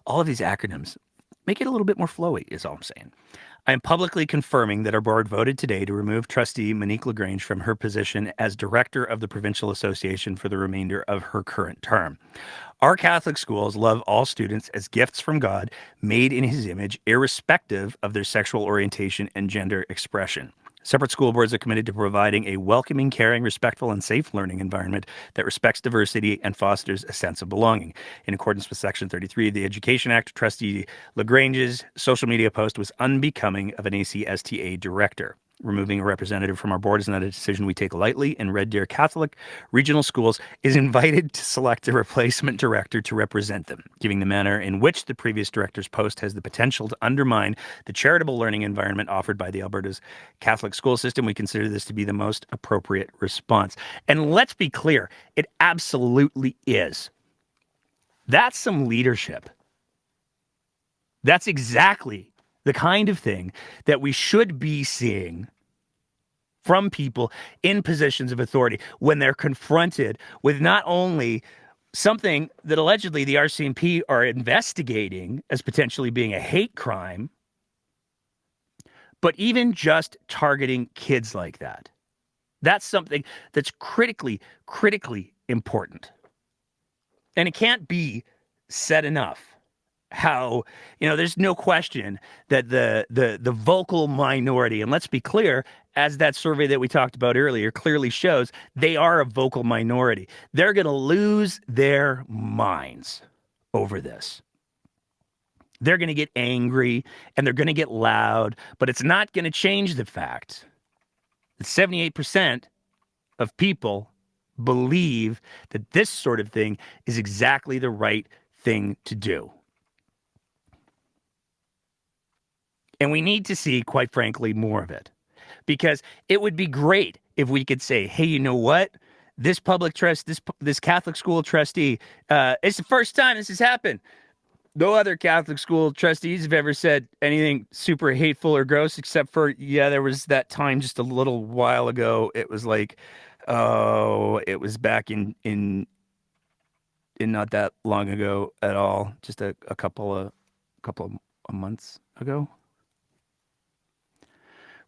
S1: all of these acronyms, make it a little bit more flowy, is all I'm saying. I am publicly confirming that our board voted today to remove trustee Monique LaGrange from her position as director of the Provincial Association for the remainder of her current term. Our Catholic schools love all students as gifts from God, made in his image, irrespective of their sexual orientation and gender expression. Separate school boards are committed to providing a welcoming, caring, respectful, and safe learning environment that respects diversity and fosters a sense of belonging. In accordance with Section 33 of the Education Act, Trustee LaGrange's social media post was unbecoming of an ACSTA director. Removing a representative from our board is not a decision we take lightly, and Red Deer Catholic Regional Schools is invited to select a replacement director to represent them. Given the manner in which the previous director's post has the potential to undermine the charitable learning environment offered by the Alberta's Catholic school system, we consider this to be the most appropriate response. And let's be clear, it absolutely is. That's some leadership. That's exactly the kind of thing that we should be seeing from people in positions of authority when they're confronted with not only something that allegedly the RCMP are investigating as potentially being a hate crime, but even just targeting kids like that. That's something that's critically important. And it can't be said enough how, there's no question that the vocal minority, and let's be clear, as that survey that we talked about earlier clearly shows, they are a vocal minority. They're going to lose their minds over this. They're going to get angry and they're going to get loud, but it's not going to change the fact that 78% of people believe that this sort of thing is exactly the right thing to do. And we need to see, quite frankly, more of it. Because it would be great if we could say, hey, you know what? This public trust, this Catholic school trustee, it's the first time this has happened. No other Catholic school trustees have ever said anything super hateful or gross, except for, there was that time just a little while ago. It was like, it was back in not that long ago at all, just a couple of months ago.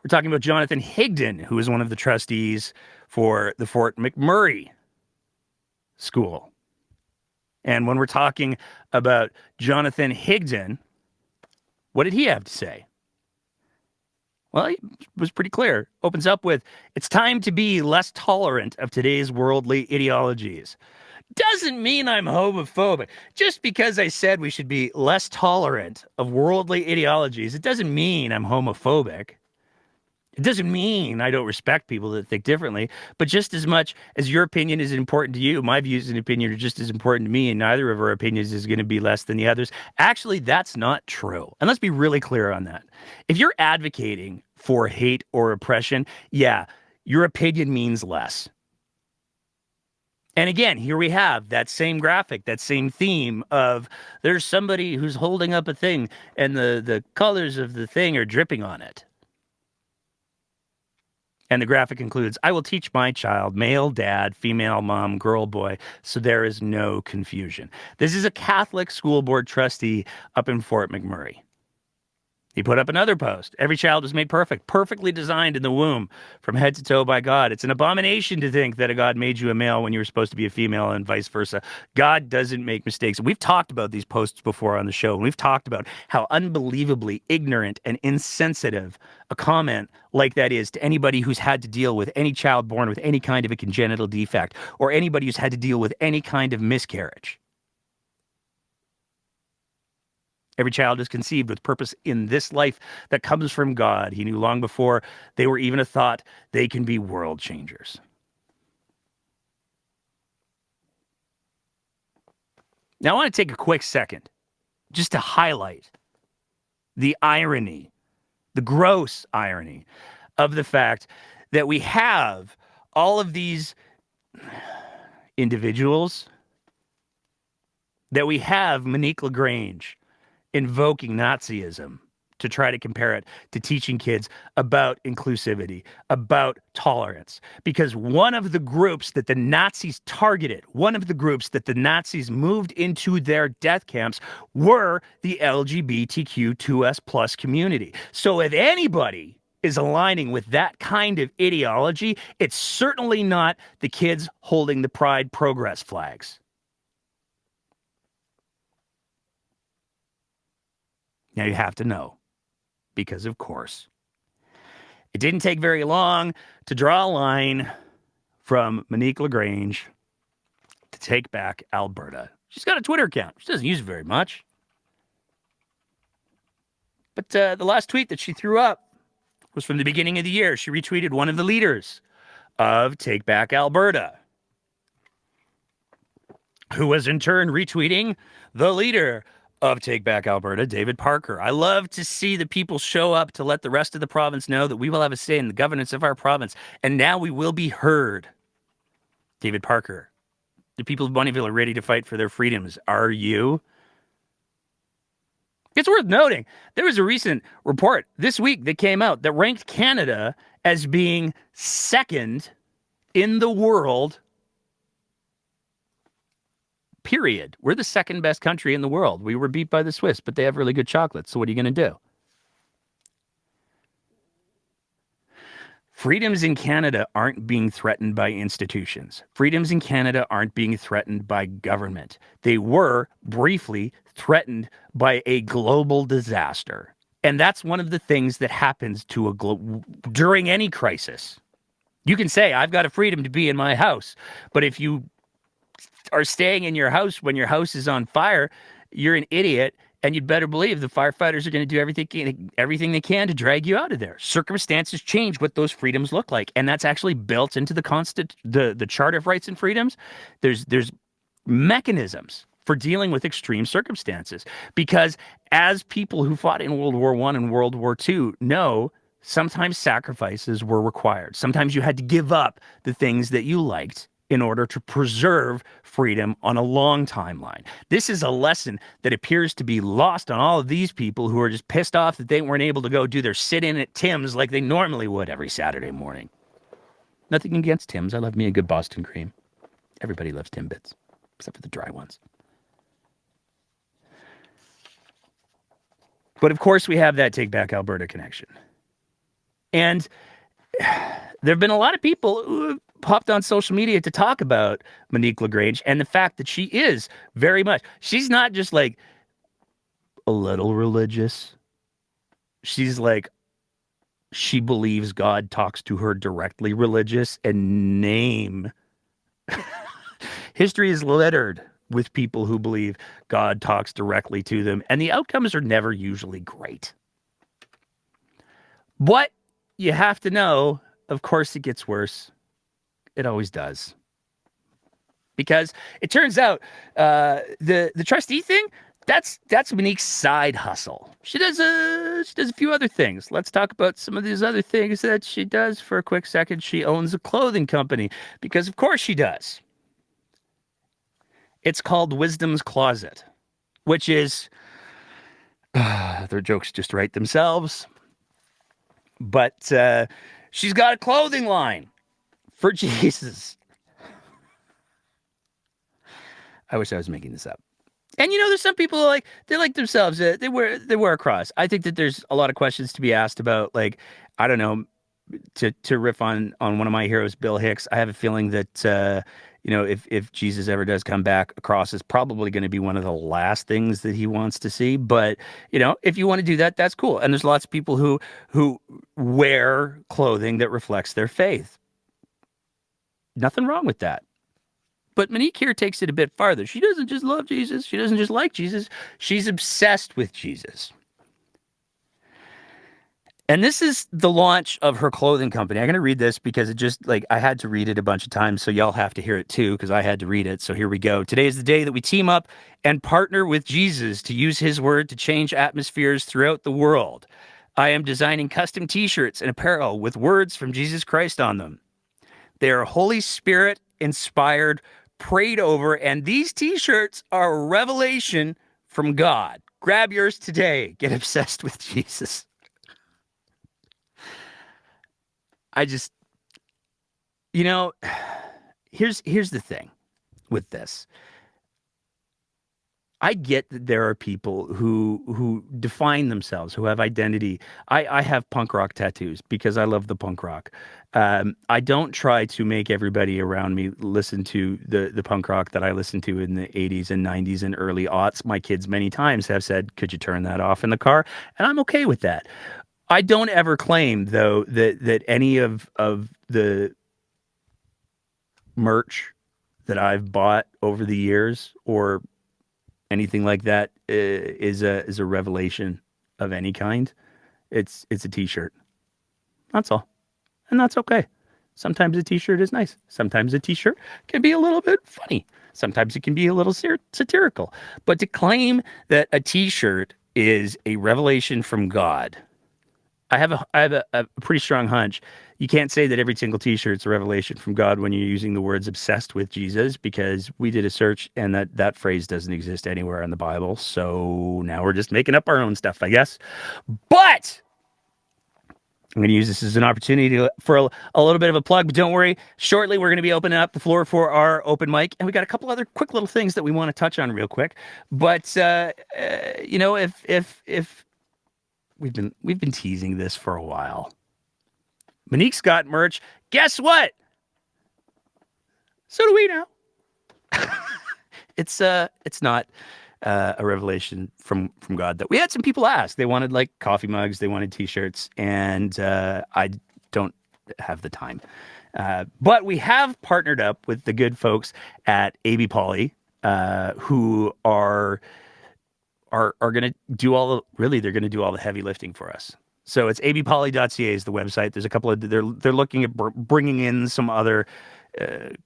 S1: We're talking about Jonathan Higdon, who is one of the trustees for the Fort McMurray School. And when we're talking about Jonathan Higdon, what did he have to say? Well, he was pretty clear. Opens up with, it's time to be less tolerant of today's worldly ideologies. Doesn't mean I'm homophobic. Just because I said we should be less tolerant of worldly ideologies, it doesn't mean I'm homophobic. It doesn't mean I don't respect people that think differently, but just as much as your opinion is important to you, my views and opinion are just as important to me, and neither of our opinions is going to be less than the others. Actually, that's not true. And let's be really clear on that. If you're advocating for hate or oppression, your opinion means less. And again, here we have that same graphic, that same theme of there's somebody who's holding up a thing and the colors of the thing are dripping on it. And the graphic includes, I will teach my child, male dad, female mom, girl boy, so there is no confusion. This is a Catholic school board trustee up in Fort McMurray. He put up another post. Every child was made perfect, perfectly designed in the womb from head to toe by God. It's an abomination to think that a God made you a male when you were supposed to be a female and vice versa. God doesn't make mistakes. And we've talked about these posts before on the show, and we've talked about how unbelievably ignorant and insensitive a comment like that is to anybody who's had to deal with any child born with any kind of a congenital defect or anybody who's had to deal with any kind of miscarriage. Every child is conceived with purpose in this life that comes from God. He knew long before they were even a thought they can be world changers. Now, I want to take a quick second just to highlight the irony, the gross irony of the fact that we have all of these individuals, that we have Monique LaGrange invoking Nazism to try to compare it to teaching kids about inclusivity, about tolerance. Because one of the groups that the Nazis targeted, one of the groups that the Nazis moved into their death camps were the LGBTQ2S plus community. So if anybody is aligning with that kind of ideology, it's certainly not the kids holding the Pride Progress flags. Now you have to know, because of course, it didn't take very long to draw a line from Monique LaGrange to take back Alberta. She's got a Twitter account. She doesn't use it very much. But the last tweet that she threw up was from the beginning of the year. She retweeted one of the leaders of Take Back Alberta, who was in turn retweeting the leader of Take Back Alberta, David Parker. I love to see the people show up to let the rest of the province know that we will have a say in the governance of our province, and now we will be heard. David Parker, the people of Bonnyville are ready to fight for their freedoms. Are you? It's worth noting, there was a recent report this week that came out that ranked Canada as being second in the world. Period. We're the second best country in the world. We were beat by the Swiss, but they have really good chocolate. So what are you going to do? Freedoms in Canada aren't being threatened by institutions. Freedoms in Canada aren't being threatened by government. They were briefly threatened by a global disaster. And that's one of the things that happens to during any crisis. You can say, I've got a freedom to be in my house, but if you are staying in your house when your house is on fire, you're an idiot, and you'd better believe the firefighters are going to do everything they can to drag you out of there. Circumstances change what those freedoms look like, and that's actually built into the Charter of Rights and Freedoms. There's mechanisms for dealing with extreme circumstances, because as people who fought in World War I and World War II know, sometimes sacrifices were required. Sometimes you had to give up the things that you liked in order to preserve freedom on a long timeline. This is a lesson that appears to be lost on all of these people who are just pissed off that they weren't able to go do their sit-in at Tim's like they normally would every Saturday morning. Nothing against Tim's. I love me a good Boston cream. Everybody loves Timbits, except for the dry ones. But of course, we have that Take Back Alberta connection. And there have been a lot of people who popped on social media to talk about Monique LaGrange and the fact that she is very much, she's not just like a little religious. She's like, she believes God talks to her directly religious, and name. History is littered with people who believe God talks directly to them, and the outcomes are never usually great. What you have to know, of course, it gets worse. It always does. Because it turns out the trustee thing, that's Monique's side hustle. She does a few other things. Let's talk about some of these other things that she does for a quick second. She owns a clothing company, because of course she does. It's called Wisdom's Closet, which is their jokes just write themselves. But she's got a clothing line for Jesus. I wish I was making this up. And you know, there's some people like, they like themselves. They wear a cross. I think that there's a lot of questions to be asked about, like, I don't know, to riff on one of my heroes, Bill Hicks. I have a feeling that you know, if Jesus ever does come back, a cross is probably going to be one of the last things that he wants to see. But you know, if you want to do that, that's cool. And there's lots of people who wear clothing that reflects their faith. Nothing wrong with that. But Monique here takes it a bit farther. She doesn't just love Jesus. She doesn't just like Jesus. She's obsessed with Jesus. And this is the launch of her clothing company. I'm going to read this because it just like I had to read it a bunch of times, so y'all have to hear it too because I had to read it. So here we go. Today is the day that we team up and partner with Jesus to use his word to change atmospheres throughout the world. I am designing custom t-shirts and apparel with words from Jesus Christ on them. They are Holy Spirit inspired, prayed over, and these t-shirts are a revelation from God. Grab yours today. Get obsessed with Jesus. I just You know, here's the thing with this. I get that there are people who define themselves, who have identity. I have punk rock tattoos because I love the punk rock. I don't try to make everybody around me listen to the punk rock that I listened to in the 80s and 90s and early aughts. My kids many times have said, "Could you turn that off in the car?" And I'm okay with that. I don't ever claim though that any of the merch that I've bought over the years or anything like that is a revelation of any kind. It's a t-shirt. That's all. And that's okay. Sometimes a t-shirt is nice. Sometimes a t-shirt can be a little bit funny. Sometimes it can be a little satirical. But to claim that a t-shirt is a revelation from God, I have a pretty strong hunch. You can't say that every single T-shirt's a revelation from God when you're using the words "obsessed with Jesus," because we did a search and that phrase doesn't exist anywhere in the Bible. So now we're just making up our own stuff, I guess. But I'm going to use this as an opportunity for a little bit of a plug. But don't worry, shortly we're going to be opening up the floor for our open mic, and we got a couple other quick little things that we want to touch on real quick. But if we've been teasing this for a while. Monique's got merch. Guess what? So do we now. It's not a revelation from God that we had some people ask. They wanted like coffee mugs, they wanted t-shirts, and I don't have the time. But we have partnered up with the good folks at AB Poly, who are going to do they're going to do all the heavy lifting for us. So it's abpoly.ca is the website. There's a couple of they're looking at bringing in some other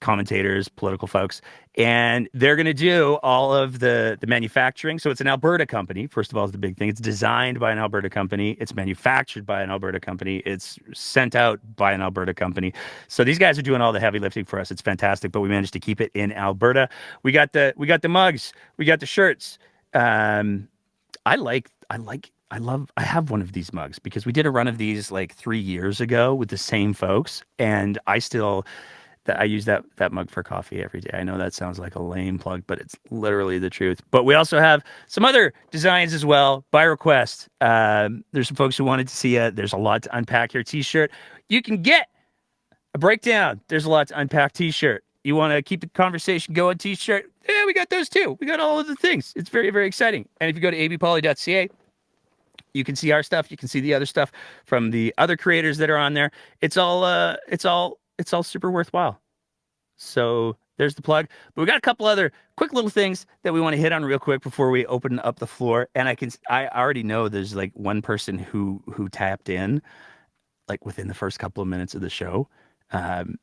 S1: commentators, political folks, and they're going to do all of the manufacturing. So it's an Alberta company. First of all, is the big thing. It's designed by an Alberta company. It's manufactured by an Alberta company. It's sent out by an Alberta company. So these guys are doing all the heavy lifting for us. It's fantastic. But we managed to keep it in Alberta. We got the mugs. We got the shirts. Um, I have one of these mugs because we did a run of these like 3 years ago with the same folks, and I use that mug for coffee every day. I know that sounds like a lame plug, but it's literally the truth. But we also have some other designs as well by request. There's some folks who wanted to see it. There's a lot to unpack here. T-shirt. You can get a breakdown. There's a lot to unpack t-shirt. You want to keep the conversation going t-shirt? Yeah, we got those too. We got all of the things. It's very, very exciting. And if you go to abpoly.ca, you can see our stuff. You can see the other stuff from the other creators that are on there. It's all super worthwhile. So there's the plug. But we got a couple other quick little things that we want to hit on real quick before we open up the floor. And I already know there's like one person who tapped in like within the first couple of minutes of the show. Um,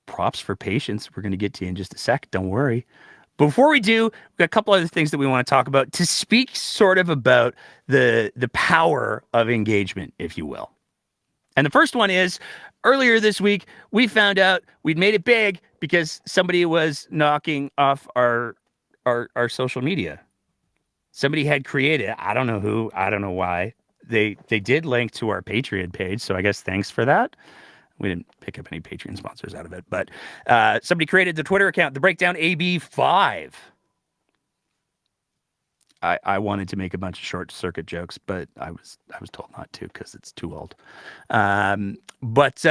S1: Props for patience. We're going to get to you in just a sec. Don't worry. But before we do, we've got a couple other things that we want to talk about to speak sort of about the power of engagement, if you will. And the first one is earlier this week, we found out we'd made it big because somebody was knocking off our social media. Somebody had created, I don't know who, I don't know why. They did link to our Patreon page, so I guess thanks for that. We didn't pick up any Patreon sponsors out of it, but somebody created the Twitter account, the Breakdown AB5. I wanted to make a bunch of short circuit jokes, but I was told not to because it's too old. But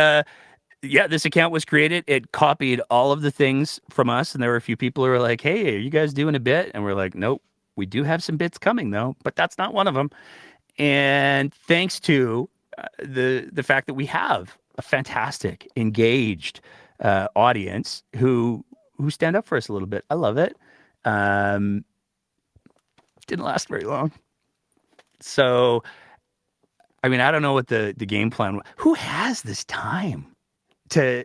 S1: yeah, this account was created. It copied all of the things from us, and there were a few people who were like, "Hey, are you guys doing a bit?" And we're like, "Nope, we do have some bits coming though, but that's not one of them." And thanks to the fact that we have a fantastic, engaged audience who stand up for us a little bit. I love it. Didn't last very long. So I mean, I don't know what the game plan was. Who has this time to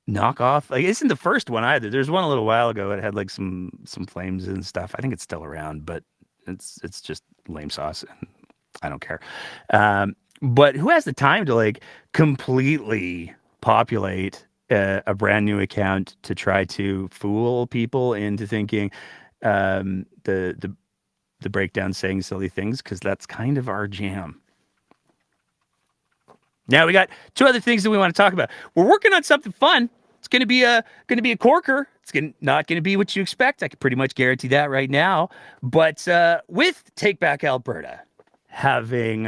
S1: knock off? Like, it isn't the first one either. There's one a little while ago. It had like some flames and stuff. I think it's still around, but it's just lame sauce, and I don't care. But who has the time to like completely populate a brand new account to try to fool people into thinking the breakdown saying silly things, because that's kind of our jam. Now we got two other things that we want to talk about. We're working on something fun. It's going to be a corker. It's not going to be what you expect. I can pretty much guarantee that right now. But with Take Back Alberta having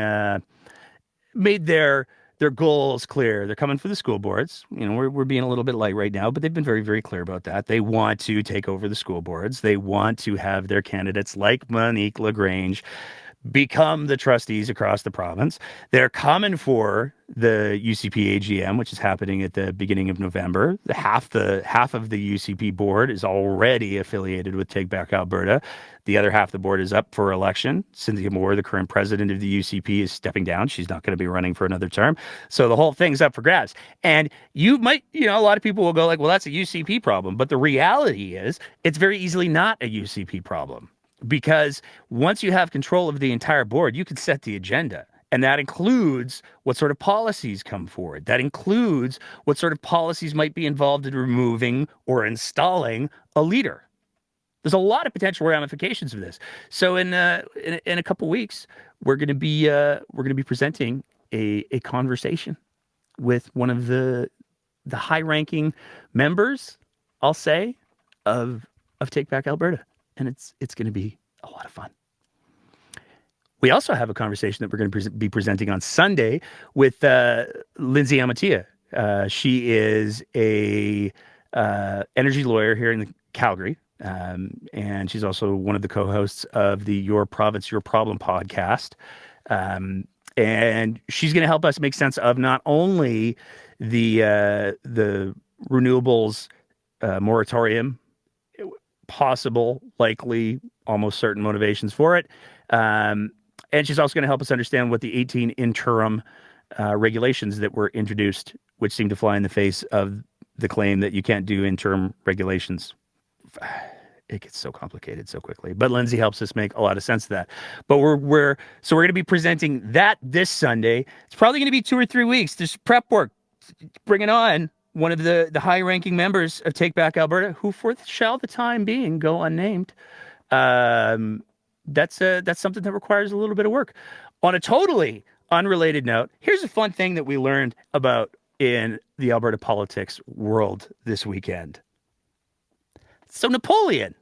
S1: made their goals clear, they're coming for the school boards. You know, we're being a little bit light right now, but they've been very, very clear about that. They want to take over the school boards. They want to have their candidates like Monique LaGrange become the trustees across the province. They're coming for the UCP AGM, which is happening at the beginning of November. Half of the UCP board is already affiliated with Take Back Alberta. The other half of the board is up for election. Cynthia Moore, the current president of the UCP, is stepping down. She's not going to be running for another term. So the whole thing's up for grabs. And you might, a lot of people will go like, well, that's a UCP problem. But the reality is it's very easily not a UCP problem. Because once you have control of the entire board, you can set the agenda. And that includes what sort of policies come forward. That includes what sort of policies might be involved in removing or installing a leader. There's a lot of potential ramifications of this. So in a couple weeks, we're going to be presenting a conversation with one of the high-ranking members, I'll say, of Take Back Alberta. And it's going to be a lot of fun. We also have a conversation that we're going to be presenting on Sunday with Lindsay Amatia. She is a energy lawyer here in Calgary, and she's also one of the co-hosts of the Your Province, Your Problem podcast. And she's going to help us make sense of not only the renewables moratorium, possible, likely, almost certain motivations for it. And she's also going to help us understand what the 18 interim regulations that were introduced, which seem to fly in the face of the claim that you can't do interim regulations. It gets so complicated so quickly. But Lindsay helps us make a lot of sense of that. But we're going to be presenting that this Sunday. It's probably going to be 2 or 3 weeks. There's prep work. Bring it on. One of the high-ranking members of Take Back Alberta, who for the time being go unnamed. That's something that requires a little bit of work. On a totally unrelated note, here's a fun thing that we learned about in the Alberta politics world this weekend. So Napoleon.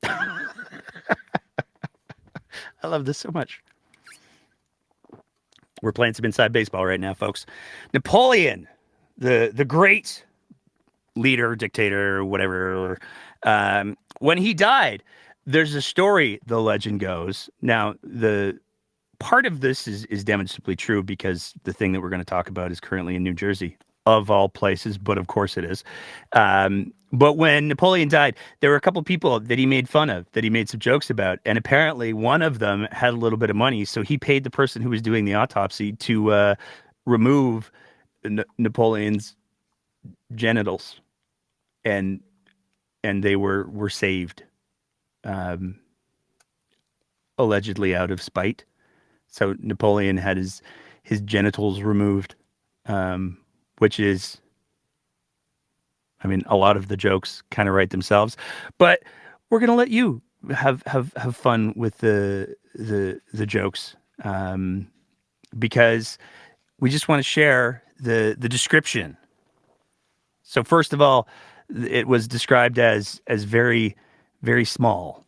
S1: I love this so much. We're playing some inside baseball right now, folks. Napoleon, the great leader, dictator, whatever. When he died, there's a story, the legend goes. Now, the part of this is demonstrably true because the thing that we're going to talk about is currently in New Jersey, of all places, but of course it is. But when Napoleon died, there were a couple of people that he made fun of, that he made some jokes about. And apparently one of them had a little bit of money, so he paid the person who was doing the autopsy to remove Napoleon's genitals. And they were saved, allegedly out of spite. So Napoleon had his genitals removed, which is, I mean, a lot of the jokes kind of write themselves. But we're gonna let you have fun with the jokes, because we just want to share the description. So first of all, it was described as very, very small.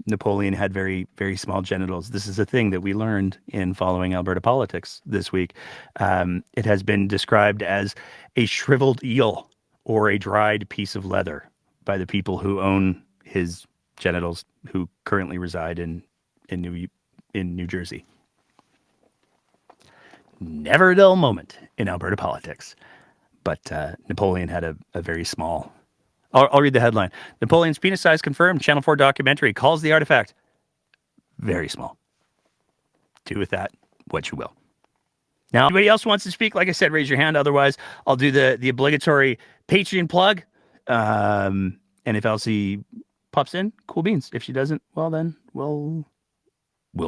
S1: Napoleon had very, very small genitals. This is a thing that we learned in following Alberta politics this week. It has been described as a shriveled eel or a dried piece of leather by the people who own his genitals, who currently reside in New Jersey. Never a dull moment in Alberta politics. But Napoleon had a very small... I'll read the headline. Napoleon's penis size confirmed. Channel 4 documentary calls the artifact very small. Do with that what you will. Now, anybody else wants to speak? Like I said, raise your hand. Otherwise, I'll do the obligatory Patreon plug. And if Elsie pops in, cool beans. If she doesn't, well, then we'll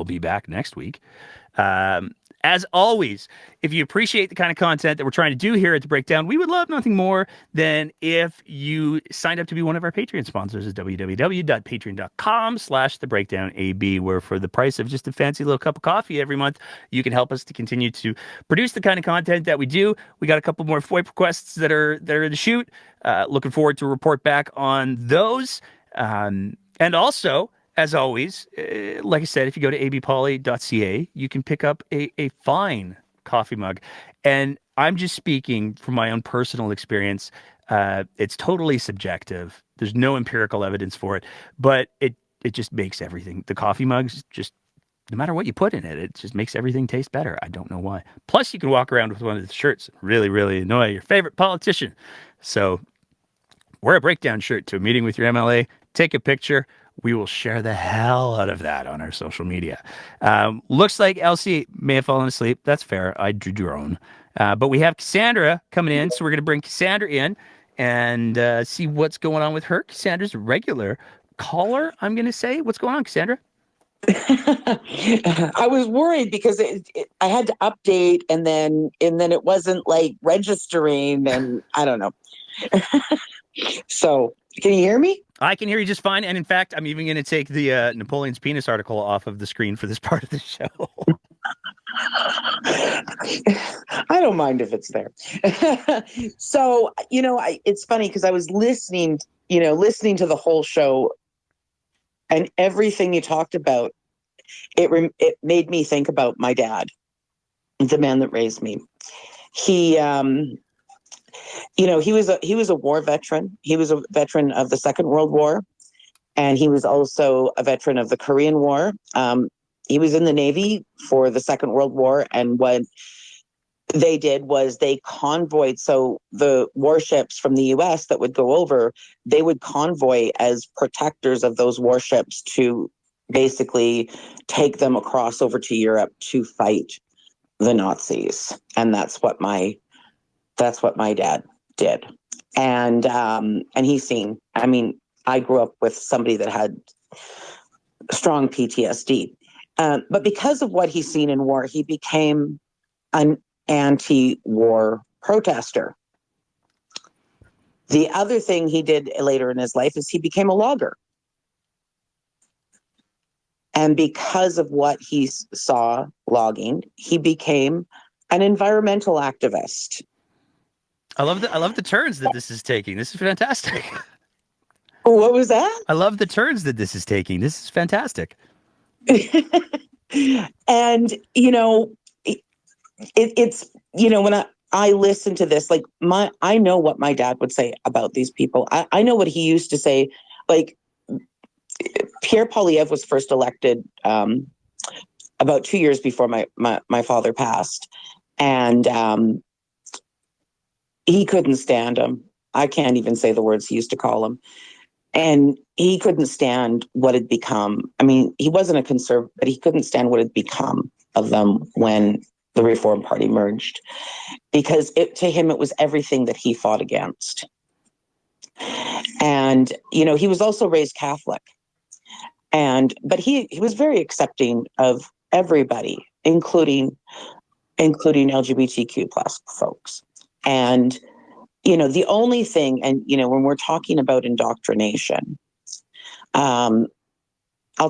S1: be back next week. As always, if you appreciate the kind of content that we're trying to do here at The Breakdown, we would love nothing more than if you signed up to be one of our Patreon sponsors at www.patreon.com/thebreakdownab, where for the price of just a fancy little cup of coffee every month, you can help us to continue to produce the kind of content that we do. We got a couple more FOIP requests that are in the shoot. Looking forward to report back on those. And also, as always, like I said, if you go to abpoly.ca, you can pick up a fine coffee mug. And I'm just speaking from my own personal experience. It's totally subjective. There's no empirical evidence for it, but it just makes everything. The coffee mugs, just no matter what you put in it, it just makes everything taste better. I don't know why. Plus, you can walk around with one of the shirts and really, really annoy your favorite politician. So wear a breakdown shirt to a meeting with your MLA. Take a picture. We will share the hell out of that on our social media. Looks like Elsie may have fallen asleep. That's fair. I drew drone. But we have Cassandra coming in, so we're going to bring Cassandra in and see what's going on with her. Cassandra's a regular caller, I'm going to say. What's going on, Cassandra?
S2: I was worried because I had to update and then it wasn't like registering and I don't know. So can you hear me?
S1: I can hear you just fine. And in fact, I'm even going to take the Napoleon's penis article off of the screen for this part of the show.
S2: I don't mind if it's there. So, it's funny because I was listening to the whole show and everything you talked about. It made me think about my dad, the man that raised me. He he was a war veteran. He was a veteran of the Second World War, and he was also a veteran of the Korean War. He was in the Navy for the Second World War, and what they did was they convoyed. So the warships from the U.S. that would go over, they would convoy as protectors of those warships to basically take them across over to Europe to fight the Nazis, and that's what my dad did. And he's seen, I grew up with somebody that had strong PTSD. But because of what he's seen in war, he became an anti-war protester. The other thing he did later in his life is he became a logger. And because of what he saw logging, he became an environmental activist.
S1: I love the turns that this is taking. This is fantastic.
S2: What was that?
S1: I love the turns that this is taking. This is fantastic.
S2: And, it's, when I listen to this, like I know what my dad would say about these people. I know what he used to say. Like Pierre Poilievre was first elected about 2 years before my father passed. And he couldn't stand him. I can't even say the words he used to call him. And he couldn't stand what had become. He wasn't a conservative, but he couldn't stand what had become of them when the Reform Party merged, because to him, it was everything that he fought against. And, he was also raised Catholic. But he was very accepting of everybody, including LGBTQ plus folks. And, the only thing, and, when we're talking about indoctrination, I'll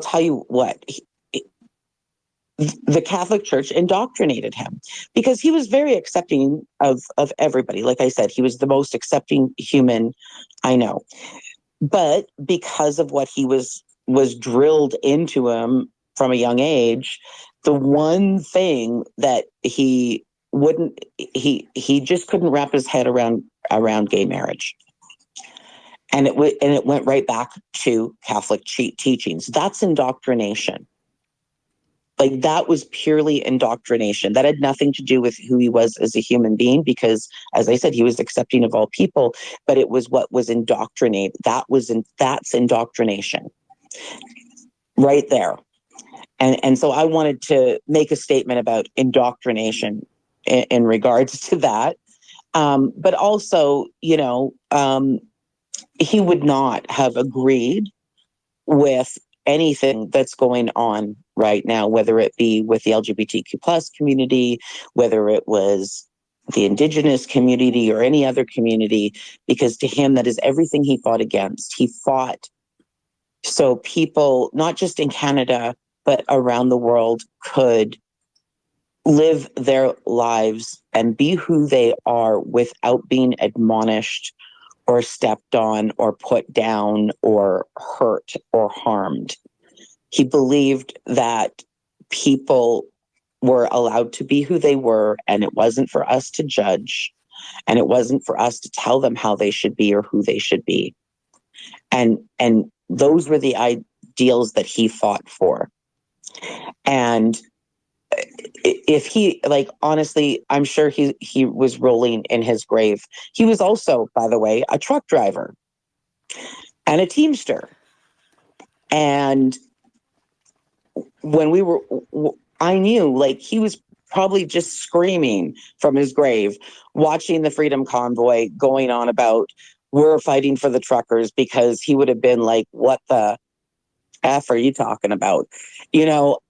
S2: tell you what, the Catholic Church indoctrinated him because he was very accepting of everybody. Like I said, he was the most accepting human I know. But because of what he was drilled into him from a young age, the one thing that he just couldn't wrap his head around gay marriage. And it went right back to Catholic teachings. That's indoctrination. Like that was purely indoctrination. That had nothing to do with who he was as a human being, because as I said, he was accepting of all people, but it was what was indoctrinated. That's indoctrination right there. And so I wanted to make a statement about indoctrination in regards to that. But also, he would not have agreed with anything that's going on right now, whether it be with the LGBTQ plus community, whether it was the Indigenous community or any other community, because to him, that is everything he fought against. He fought so people, not just in Canada, but around the world, could live their lives and be who they are without being admonished or stepped on or put down or hurt or harmed. He believed that people were allowed to be who they were, and it wasn't for us to judge, and it wasn't for us to tell them how they should be or who they should be. And those were the ideals that he fought for. And if he, like, honestly, I'm sure he was rolling in his grave. He was also, by the way, a truck driver and a teamster. And when I knew, like, he was probably just screaming from his grave, watching the Freedom Convoy going on about, we're fighting for the truckers, because he would have been like, what the F are you talking about?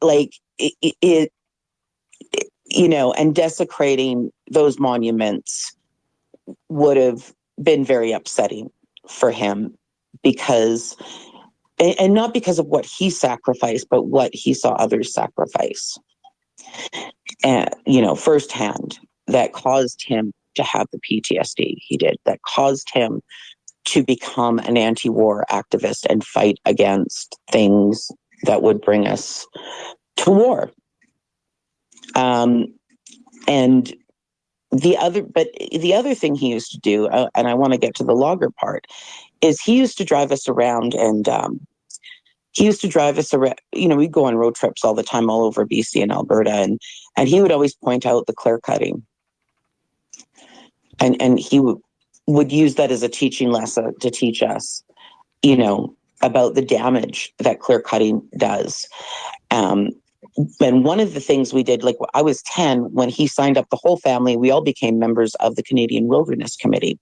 S2: Like it and desecrating those monuments would have been very upsetting for him, because, and not because of what he sacrificed, but what he saw others sacrifice, and firsthand, that caused him to have the PTSD he did, that caused him to become an anti-war activist and fight against things that would bring us to war. And the other thing he used to do, and I want to get to the logger part, is he used to drive us around, and we'd go on road trips all the time, all over BC and Alberta, and he would always point out the clear cutting, and he would use that as a teaching lesson to teach us, about the damage that clear cutting does. And one of the things we did, like, I was 10 when he signed up the whole family, we all became members of the Canadian Wilderness Committee.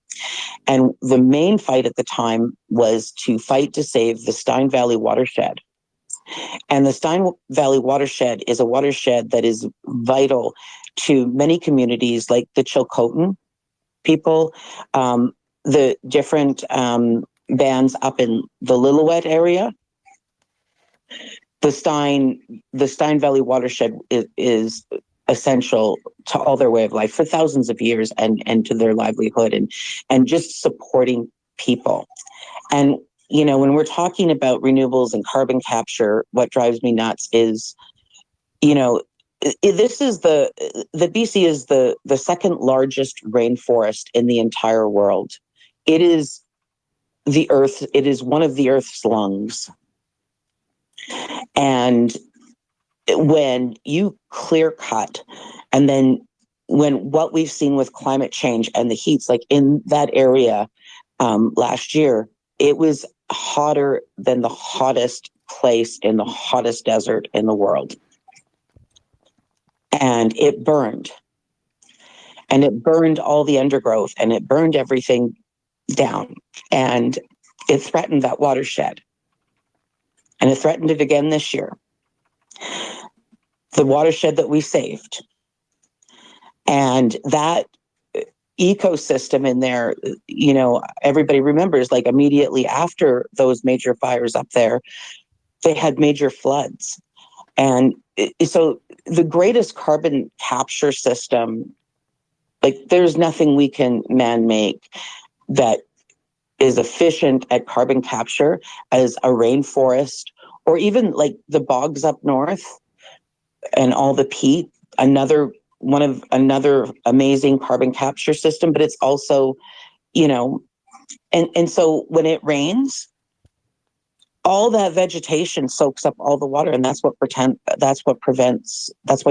S2: And the main fight at the time was to fight to save the Stein Valley watershed. And the Stein Valley watershed is a watershed that is vital to many communities, like the Chilcotin people, the different bands up in the Lillooet area. The Stein Valley watershed is essential to all their way of life for thousands of years, and to their livelihood, and just supporting people. And when we're talking about renewables and carbon capture, what drives me nuts is, this is the BC is the second largest rainforest in the entire world. It is one of the Earth's lungs. And when you clear cut, and then when what we've seen with climate change and the heats, like in that area last year, it was hotter than the hottest place in the hottest desert in the world. And it burned. And it burned all the undergrowth, and it burned everything down. And it threatened that watershed. And it threatened it again this year. The watershed that we saved. And that ecosystem in there, everybody remembers, like, immediately after those major fires up there, they had major floods. And so the greatest carbon capture system, like, there's nothing we can man-make that is efficient at carbon capture as a rainforest, or even like the bogs up north and all the peat, another amazing carbon capture system. But it's also, and so when it rains, all that vegetation soaks up all the water, and that's why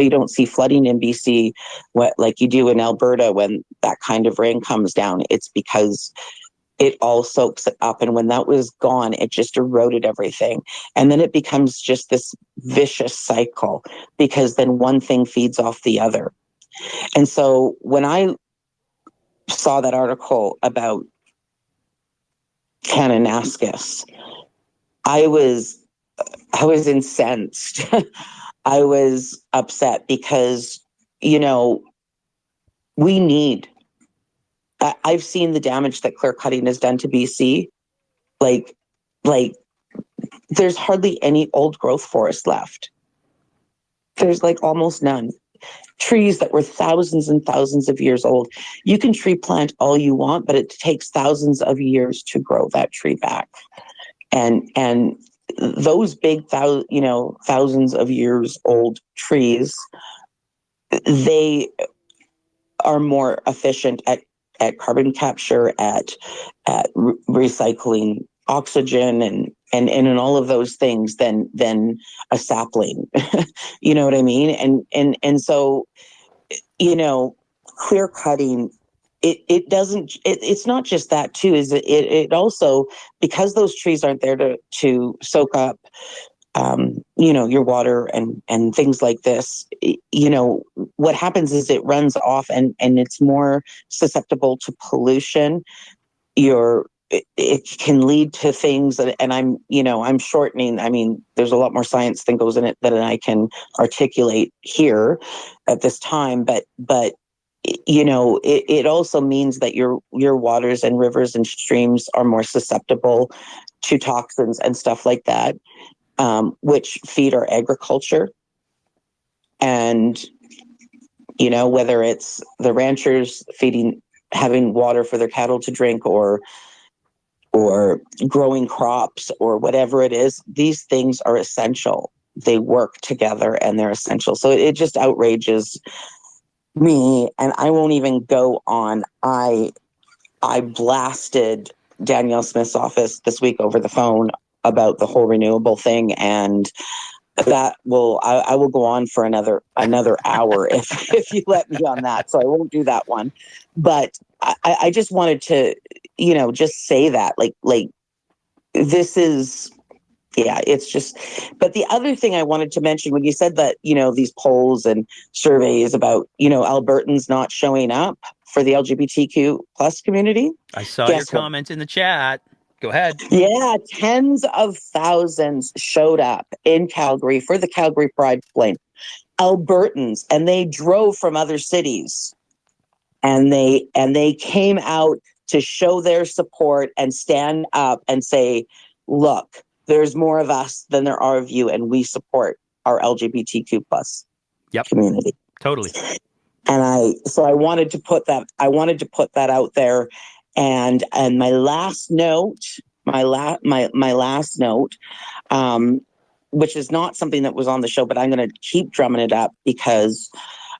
S2: you don't see flooding in BC, like you do in Alberta when that kind of rain comes down. It's because it all soaks it up. And when that was gone, it just eroded everything. And then it becomes just this vicious cycle, because then one thing feeds off the other. And so when I saw that article about Kananaskis, I was incensed. I was upset because, we need, I've seen the damage that clear cutting has done to BC. Like, there's hardly any old growth forest left. There's like almost none. Trees that were thousands and thousands of years old. You can tree plant all you want, but it takes thousands of years to grow that tree back. And those big, thousands of years old trees, they are more efficient at carbon capture, at recycling oxygen and in all of those things than a sapling. You know what I mean? And so, clear cutting, it's not just that too, is it also, because those trees aren't there to soak up your water and things like this, what happens is it runs off and it's more susceptible to pollution. It can lead to things, and I'm shortening. I mean, there's a lot more science that goes in it than I can articulate here at this time, but it also means that your waters and rivers and streams are more susceptible to toxins and stuff like that, which feed our agriculture. And, whether it's the ranchers having water for their cattle to drink, or growing crops, or whatever it is, these things are essential. They work together and they're essential. So it just outrages me. And I won't even go on. I blasted Danielle Smith's office this week over the phone about the whole renewable thing, and I will go on for another hour if you let me on that. So I won't do that one. But I just wanted to, just say that, like this is, yeah, it's just. But the other thing I wanted to mention, when you said that, these polls and surveys about, Albertans not showing up for the LGBTQ plus community.
S1: I saw your comment in the chat. Go ahead.
S2: Yeah, tens of thousands showed up in Calgary for the Calgary Pride Flame. Albertans, and they drove from other cities, and they came out to show their support and stand up and say, look, there's more of us than there are of you, and we support our LGBTQ plus community.
S1: Totally.
S2: And I wanted to put that out there. And my last note, which is not something that was on the show, but I'm going to keep drumming it up because,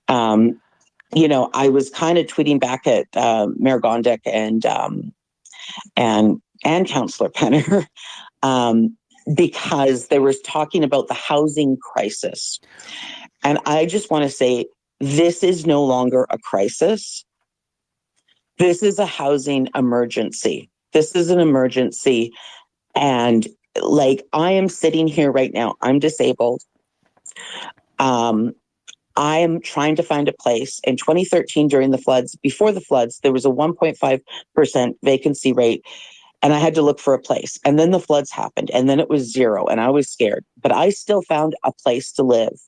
S2: I was kind of tweeting back at Mayor Gondik and Councillor Penner because they were talking about the housing crisis. And I just want to say, this is no longer a crisis. This is a housing emergency. This is an emergency. And like, I am sitting here right now, I'm disabled. I am trying to find a place. In 2013, during the floods, before the floods, there was a 1.5% vacancy rate, and I had to look for a place. And then the floods happened, and then it was zero, and I was scared. But I still found a place to live.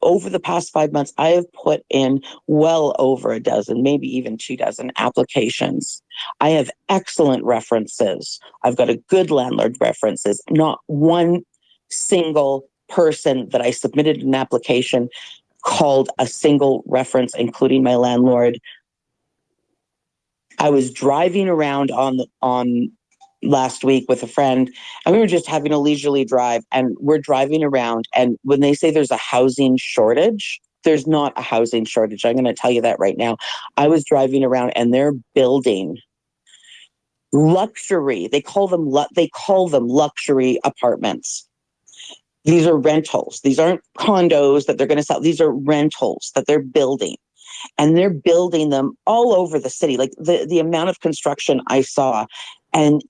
S2: Over the past 5 months, I have put in well over a dozen, maybe even 24 applications. I have excellent references. I've got a good landlord references. Not one single person that I submitted an application called a single reference, including my landlord. I was driving around on last week with a friend, and we were just having a leisurely drive, and we're driving around, and when they say there's a housing shortage, there's not a housing shortage. I'm going to tell you that right now. I was driving around, and they're building luxury. They call them luxury apartments. These are rentals. These aren't condos that they're going to sell. These are rentals that they're building. and they're building them all over the city. Like the amount of construction I saw, and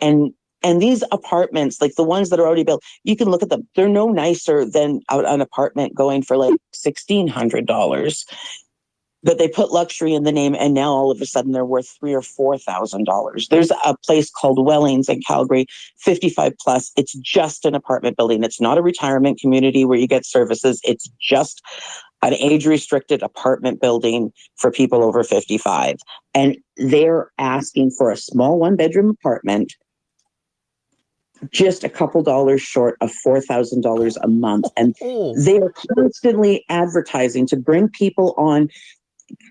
S2: these apartments, like the ones that are already built, you can look at them. They're no nicer than an apartment going for like $1,600. But they put luxury in the name, and now all of a sudden they're worth $3,000 or $4,000. There's a place called Wellings in Calgary, 55 plus. It's just an apartment building. It's not a retirement community where you get services. It's just an age-restricted apartment building for people over 55. And they're asking for a small one-bedroom apartment, just a couple dollars short of $4,000 a month. And they are constantly advertising to bring people on.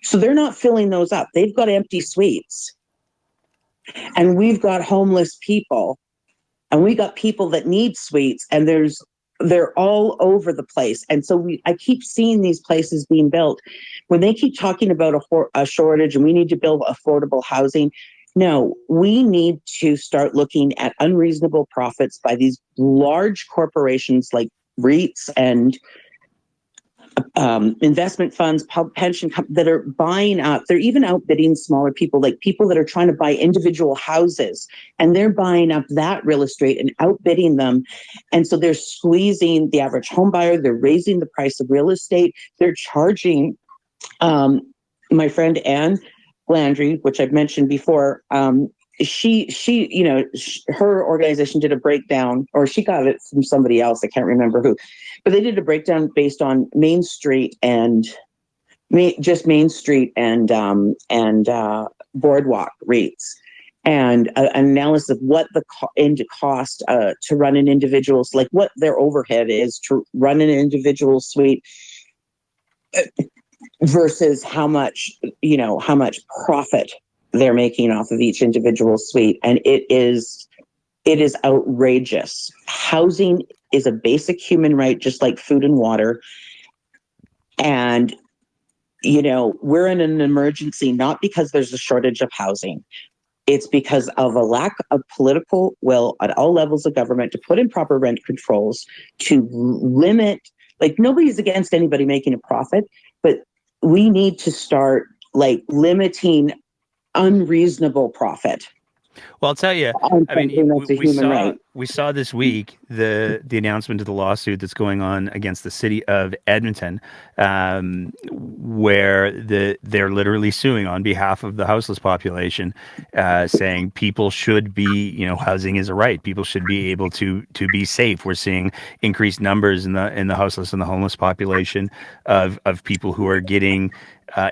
S2: So they're not filling those up. They've got empty suites. And we've got homeless people. And we got people that need suites. And they're all over the place. And so I keep seeing these places being built. When they keep talking about a shortage and we need to build affordable housing, no, we need to start looking at unreasonable profits by these large corporations like REITs and investment funds, pension that are buying up. They're even outbidding smaller people, like people that are trying to buy individual houses, and they're buying up that real estate and outbidding them. And so they're squeezing the average home buyer. They're raising the price of real estate. They're charging. My friend Anne Landry, which I've mentioned before, she, her organization did a breakdown, or she got it from somebody else. I can't remember who, but they did a breakdown based on Main Street and Boardwalk rates, and an analysis of what the cost to run an individual's, like what their overhead is to run an individual suite versus how much profit they're making off of each individual suite. And it is outrageous. Housing is a basic human right, just like food and water. And, we're in an emergency, not because there's a shortage of housing. It's because of a lack of political will at all levels of government to put in proper rent controls, to limit, like nobody's against anybody making a profit, but we need to start limiting unreasonable profit.
S1: Well, I'll tell you, I mean, we saw this week the announcement of the lawsuit that's going on against the city of Edmonton, where they're literally suing on behalf of the houseless population, saying people should be, housing is a right. People should be able to be safe. We're seeing increased numbers in the houseless and the homeless population of people who are getting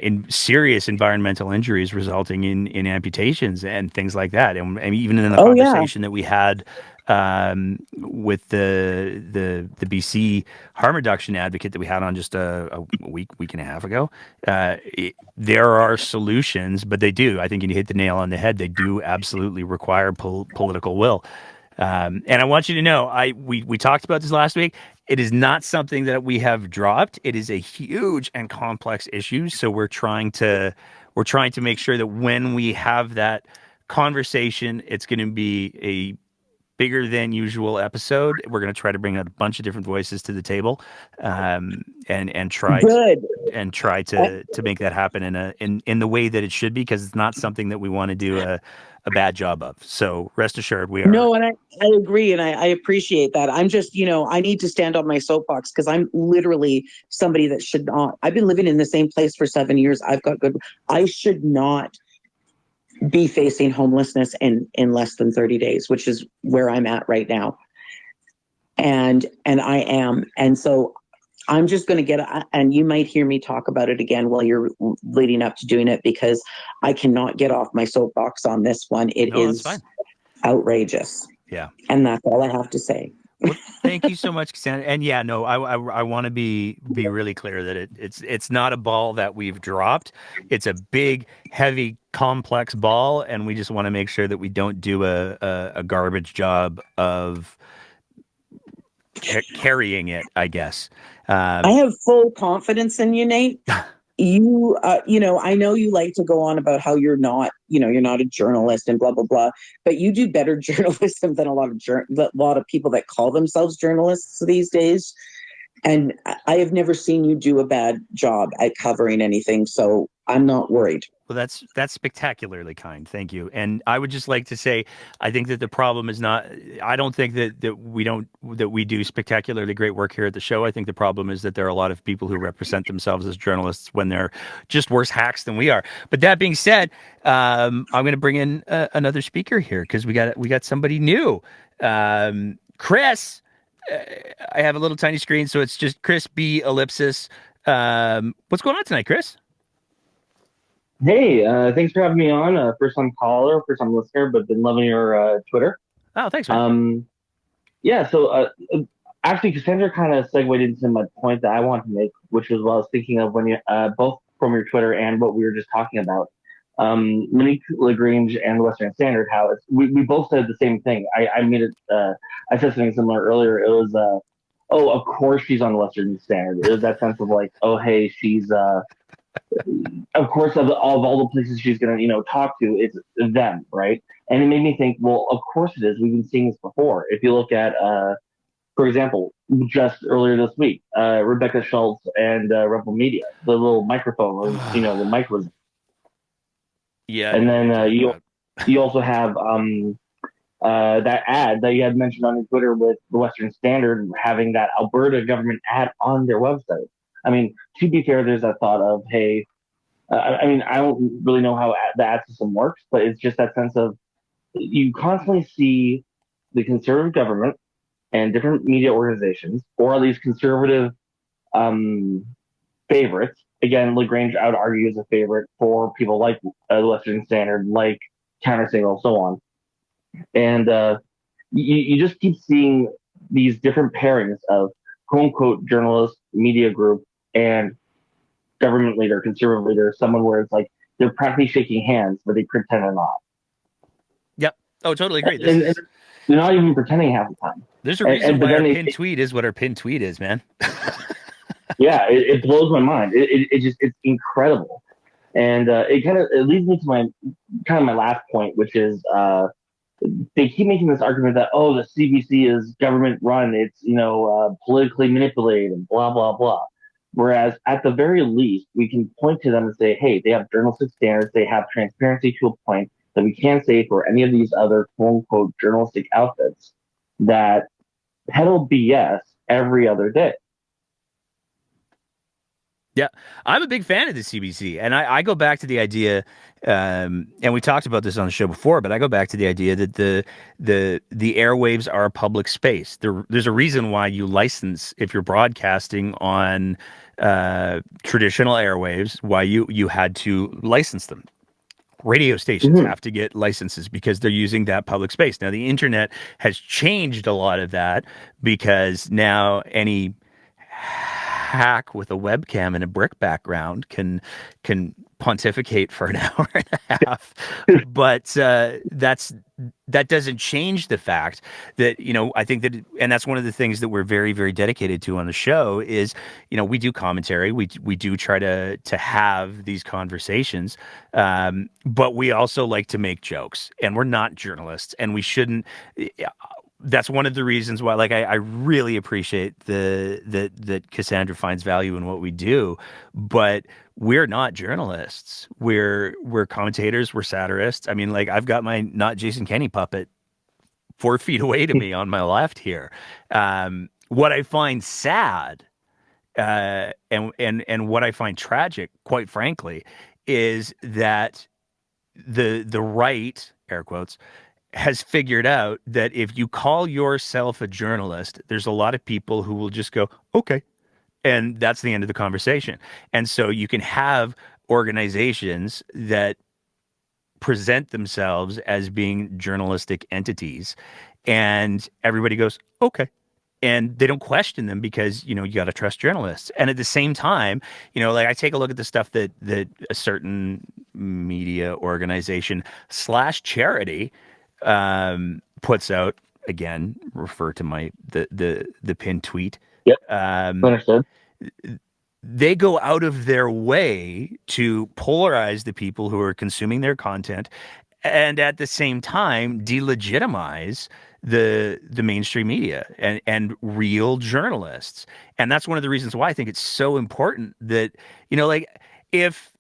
S1: in serious environmental injuries resulting in amputations and things like that. And even in the conversation that we had with the BC harm reduction advocate that we had on just a week and a half ago, there are solutions, but they do. I think you hit the nail on the head. They do absolutely require political will. And I want you to know, we talked about this last week. It is not something that we have dropped. It is a huge and complex issue. So we're trying to make sure that when we have that conversation, it's going to be a bigger than usual episode. We're going to try to bring out a bunch of different voices to the table, and try to make that happen in the way that it should be, because it's not something that we want to do a bad job of. So rest assured we are.
S2: No, and I agree, and I appreciate that. I'm just, I need to stand on my soapbox because I'm literally somebody that should not. I've been living in the same place for 7 years. I should not be facing homelessness in less than 30 days, which is where I'm at right now. And I am. And so I'm just going to and you might hear me talk about it again while you're leading up to doing it, because I cannot get off my soapbox on this one. It is outrageous.
S1: Yeah.
S2: And that's all I have to say.
S1: Well, thank you so much, Cassandra. And yeah, no, I want to be really clear that it's not a ball that we've dropped. It's a big, heavy, complex ball, and we just want to make sure that we don't do a garbage job of carrying it, I guess.
S2: I have full confidence in you, Nate. You, I know you like to go on about how you're not a journalist and blah, blah, blah, but you do better journalism than a lot of people that call themselves journalists these days. And I have never seen you do a bad job at covering anything, so I'm not worried.
S1: Well, that's spectacularly kind. Thank you. And I would just like to say, I think that the problem is not. I don't think that we do spectacularly great work here at the show. I think the problem is that there are a lot of people who represent themselves as journalists when they're just worse hacks than we are. But that being said, I'm going to bring in another speaker here because we got somebody new. Chris, I have a little tiny screen, so it's just Chris B ellipsis. What's going on tonight, Chris?
S3: Hey, thanks for having me on. First time caller, first time listener, but been loving your Twitter.
S1: Oh, thanks, man.
S3: Yeah, so actually, Cassandra kind of segued into my point that I wanted to make, which was what I was thinking of when you both from your Twitter and what we were just talking about. Monique Lagrange and the Western Standard, how we both said the same thing. I made it. I said something similar earlier. It was, oh, of course she's on the Western Standard. It was that sense of like, oh, hey, she's of course, of all the places she's going to, talk to, it's them, right? And it made me think, well, of course it is. We've been seeing this before. If you look at, for example, just earlier this week, Rebecca Schultz and Rebel Media, the little microphone, the mic was.
S1: Yeah.
S3: And then you also have that ad that you had mentioned on your Twitter with the Western Standard having that Alberta government ad on their website. I mean, to be fair, there's that thought of, hey, I mean, I don't really know how the ad system works, but it's just that sense of you constantly see the conservative government and different media organizations, or at least conservative favorites. Again, Lagrange, I would argue, is a favorite for people like the Western Standard, like Countersignal, so on. And you just keep seeing these different pairings of quote unquote journalist, media group, and government leader, conservative leader, someone where it's like they're practically shaking hands, but they pretend they're not.
S1: Yep. Oh, totally agree.
S3: And they're not even pretending half the time.
S1: There's a reason why our pinned tweet is what our pinned tweet is, man.
S3: Yeah, it blows my mind. It's incredible, and it leads me to my last point, which is they keep making this argument that, oh, the CBC is government run, it's politically manipulated and blah blah blah. Whereas at the very least, we can point to them and say, hey, they have journalistic standards, they have transparency to a point that we can't say for any of these other quote unquote journalistic outfits that peddle BS every other day.
S1: Yeah, I'm a big fan of the CBC, and I go back to the idea, and we talked about this on the show before, but I go back to the idea that the airwaves are a public space. There's a reason why you license, if you're broadcasting on traditional airwaves, why you had to license them. Radio stations have to get licenses because they're using that public space. Now, the internet has changed a lot of that because now any hack with a webcam and a brick background can pontificate for an hour and a half, but that doesn't change the fact that I think that, and that's one of the things that we're very, very dedicated to on the show is we do commentary, we do try to have these conversations, but we also like to make jokes, and we're not journalists, and we shouldn't. That's one of the reasons why, like, I really appreciate that Cassandra finds value in what we do, but we're not journalists. We're commentators. We're satirists. I mean, like, I've got my not Jason Kenney puppet 4 feet away to me on my left here. What I find sad, and what I find tragic, quite frankly, is that the right, air quotes, has figured out that if you call yourself a journalist, there's a lot of people who will just go, okay. And that's the end of the conversation. And so you can have organizations that present themselves as being journalistic entities, and everybody goes, okay. And they don't question them because, you got to trust journalists. And at the same time, like, I take a look at the stuff that a certain media organization / charity puts out. Again, refer to the pinned tweet.
S3: Yep. Understood.
S1: They go out of their way to polarize the people who are consuming their content, and at the same time delegitimize the mainstream media and real journalists. And that's one of the reasons why I think it's so important that, like if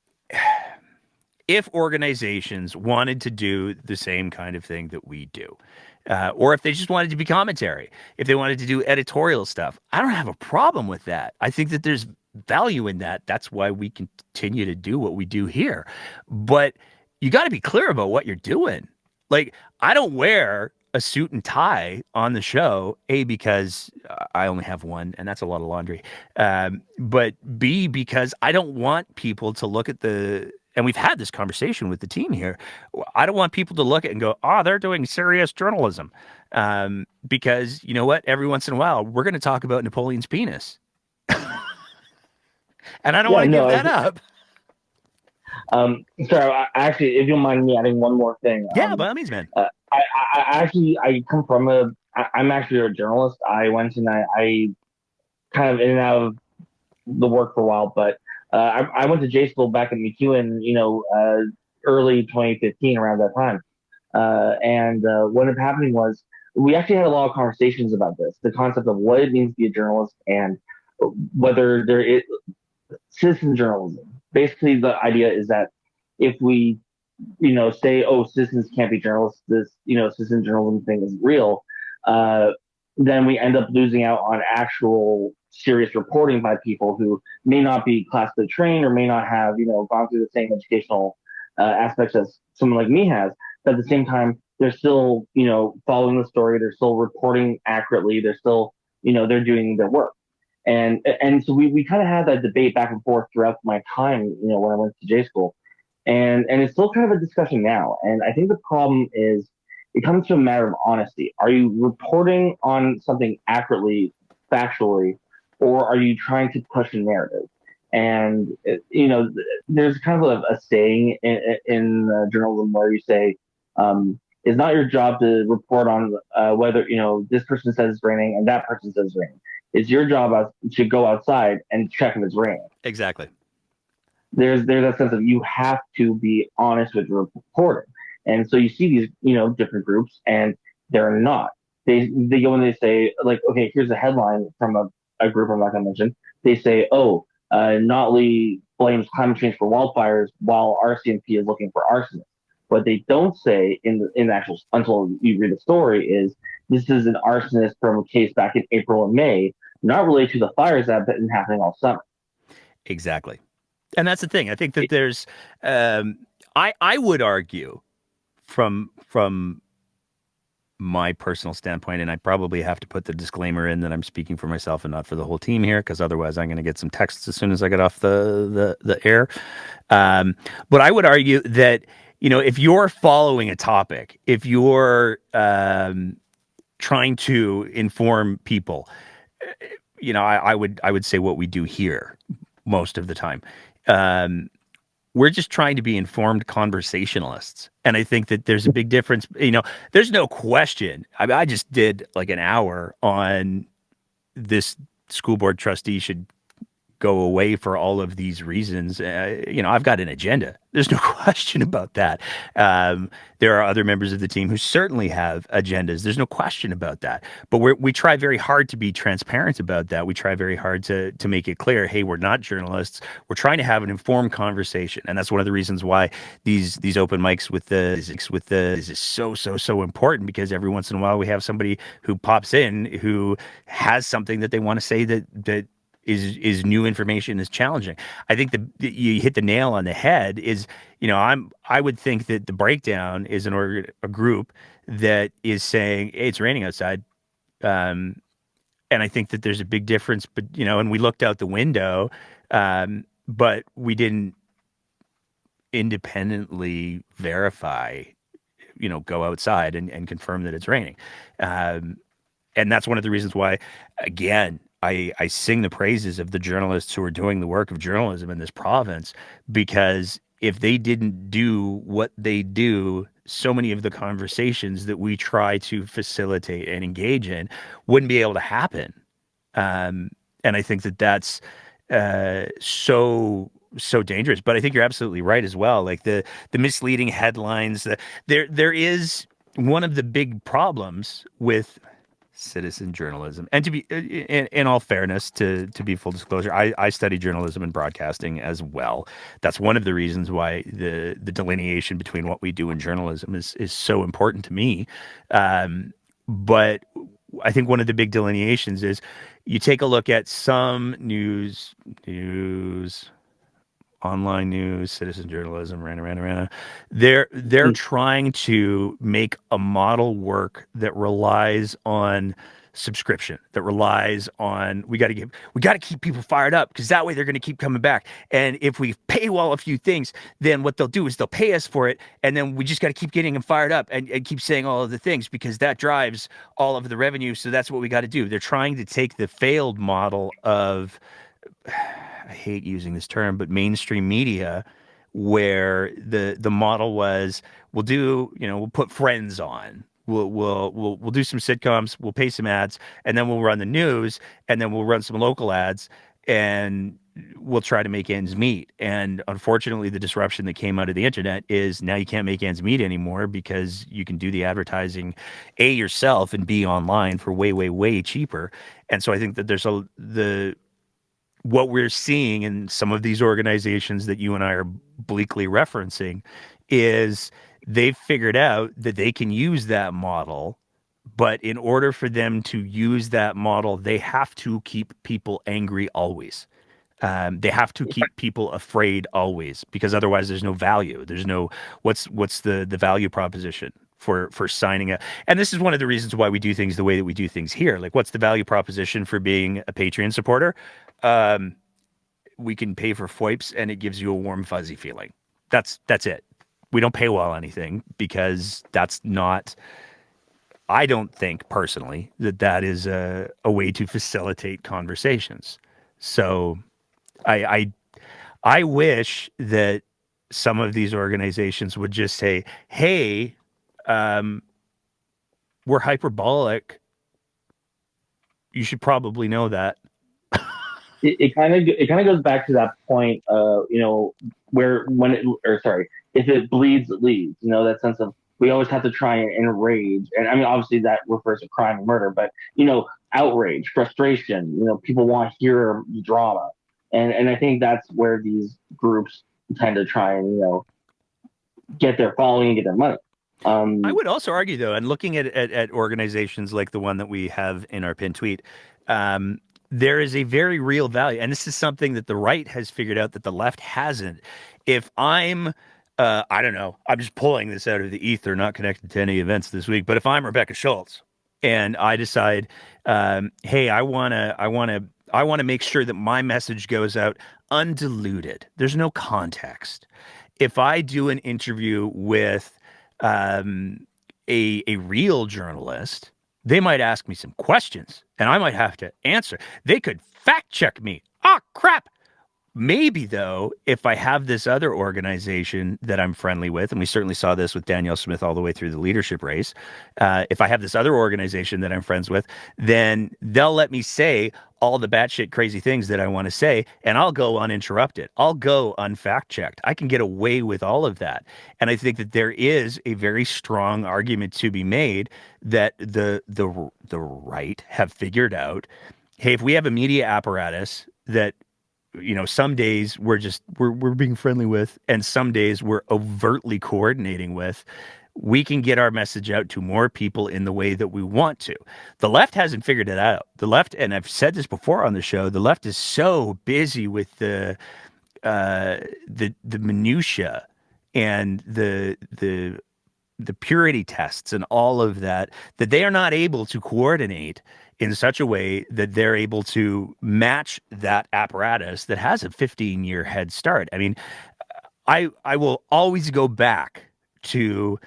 S1: organizations wanted to do the same kind of thing that we do, or if they just wanted to be commentary, if they wanted to do editorial stuff, I don't have a problem with that. I think that there's value in that. That's why we continue to do what we do here. But you got to be clear about what you're doing. Like, I don't wear a suit and tie on the show, A, because I only have one, and that's a lot of laundry. But B, because I don't want people to look at and we've had this conversation with the team here. I don't want people to look at it and go, oh, they're doing serious journalism. Because you know what? Every once in a while, we're going to talk about Napoleon's penis. And I don't want to give that up.
S3: Sorry, actually, if you don't mind me adding one more thing.
S1: Yeah, by all means, man.
S3: I come from I'm actually a journalist. I went and I kind of in and out of the work for a while, but I went to J school back in McEwen, early 2015, around that time. And what ended up happening was we actually had a lot of conversations about this, the concept of what it means to be a journalist and whether there is citizen journalism. Basically, the idea is that if we, say, oh, citizens can't be journalists, this, citizen journalism thing isn't real, then we end up losing out on actual serious reporting by people who may not be classically trained or may not have, gone through the same educational aspects as someone like me has. But at the same time, they're still, following the story. They're still reporting accurately. They're still, they're doing their work. And so we kind of had that debate back and forth throughout my time, when I went to J school. And it's still kind of a discussion now. And I think the problem is it comes to a matter of honesty. Are you reporting on something accurately, factually, or are you trying to push a narrative? And, there's kind of a saying in journalism where you say, it's not your job to report on whether, this person says it's raining and that person says it's raining. It's your job to go outside and check if it's raining.
S1: Exactly.
S3: There's that sense of you have to be honest with your reporting. And so you see these, different groups and they're not. They go and they say, like, okay, here's a headline from a group I'm not going to mention. They say, oh, Notley blames climate change for wildfires while RCMP is looking for arsonists. What they don't say in actual, until you read the story, is this is an arsonist from a case back in April and May, not related to the fires that have been happening all summer.
S1: Exactly. And that's the thing. I think that there's, I would argue from my personal standpoint, and I probably have to put the disclaimer in that I'm speaking for myself and not for the whole team here, because otherwise I'm going to get some texts as soon as I get off the air. But I would argue that, if you're following a topic, if you're trying to inform people, I would say what we do here most of the time. We're just trying to be informed conversationalists. And I think that there's a big difference. There's no question. I just did like an hour on this school board trustee should go away for all of these reasons. I've got an agenda. There's no question about that. There are other members of the team who certainly have agendas. There's no question about that. But we try very hard to be transparent about that. We try very hard to make it clear, hey, we're not journalists. We're trying to have an informed conversation. And that's one of the reasons why these open mics with the is so important, because every once in a while we have somebody who pops in who has something that they want to say that is new information, is challenging. I think you hit the nail on the head. Is I would think that the breakdown is a group that is saying, hey, it's raining outside, and I think that there's a big difference. But and we looked out the window, but we didn't independently verify, go outside and confirm that it's raining, and that's one of the reasons why, again, I sing the praises of the journalists who are doing the work of journalism in this province, because if they didn't do what they do, so many of the conversations that we try to facilitate and engage in wouldn't be able to happen. And I think that that's so dangerous. But I think you're absolutely right as well. Like the misleading headlines, there is one of the big problems with citizen journalism, and to be in all fairness, to be full disclosure, I study journalism and broadcasting as well. That's one of the reasons why the delineation between what we do in journalism is so important to me. But I think one of the big delineations is you take a look at some news, online news, citizen journalism, rana. They're trying to make a model work that relies on subscription, that relies on we got to keep people fired up because that way they're going to keep coming back. And if we paywall a few things, then what they'll do is they'll pay us for it, and then we just got to keep getting them fired up and keep saying all of the things because that drives all of the revenue. So that's what we got to do. They're trying to take the failed model of, I hate using this term, but mainstream media, where the model was we'll put Friends on, we'll do some sitcoms, we'll pay some ads, and then we'll run the news, and then we'll run some local ads, and we'll try to make ends meet. And unfortunately, the disruption that came out of the internet is now you can't make ends meet anymore because you can do the advertising yourself and be online for way, way, way cheaper. And so I think that there's what we're seeing in some of these organizations that you and I are bleakly referencing is they've figured out that they can use that model, but in order for them to use that model, they have to keep people angry always. They have to keep people afraid always because otherwise there's no value. There's no what's the value proposition for signing up. And this is one of the reasons why we do things the way that we do things here. Like, what's the value proposition for being a Patreon supporter? We can pay for FOIPs and it gives you a warm, fuzzy feeling. That's it. We don't paywall anything because that's not, I don't think personally that is a way to facilitate conversations. So I wish that some of these organizations would just say, hey, we're hyperbolic. You should probably know that.
S3: It kind of goes back to that point, if it bleeds, it leads. That sense of we always have to try and enrage, and I mean, obviously that refers to crime and murder, but outrage, frustration. People want to hear drama, and I think that's where these groups tend to try and get their following and get their money.
S1: I would also argue, though, and looking at organizations like the one that we have in our pinned tweet, there is a very real value. And this is something that the right has figured out that the left hasn't. If I'm, I don't know, I'm just pulling this out of the ether, not connected to any events this week, but if I'm Rebecca Schultz and I decide, hey, I want to make sure that my message goes out undiluted. There's no context. If I do an interview with a real journalist, they might ask me some questions and I might have to answer. They could fact check me. Oh, crap. Maybe, though, if I have this other organization that I'm friendly with, and we certainly saw this with Danielle Smith all the way through the leadership race, if I have this other organization that I'm friends with, then they'll let me say all the batshit crazy things that I want to say, and I'll go uninterrupted. I'll go unfact checked. I can get away with all of that. And I think that there is a very strong argument to be made that the right have figured out, hey, if we have a media apparatus that some days we're being friendly with, and some days we're overtly coordinating with, we can get our message out to more people in the way that we want to. The left hasn't figured it out. The left, and I've said this before on the show, the left is so busy with the minutia and the purity tests and all of that they are not able to coordinate in such a way that they're able to match that apparatus that has a 15-year head start. I mean, I will always go back to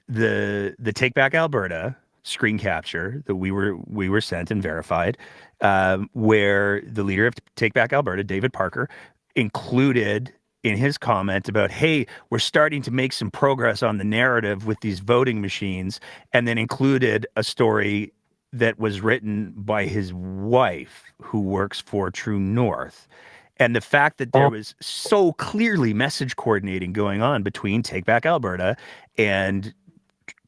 S1: the Take Back Alberta screen capture that we were sent and verified, where the leader of Take Back Alberta, David Parker, included in his comment about, hey, we're starting to make some progress on the narrative with these voting machines, and then included a story that was written by his wife, who works for True North. And the fact that there was so clearly message coordinating going on between Take Back Alberta and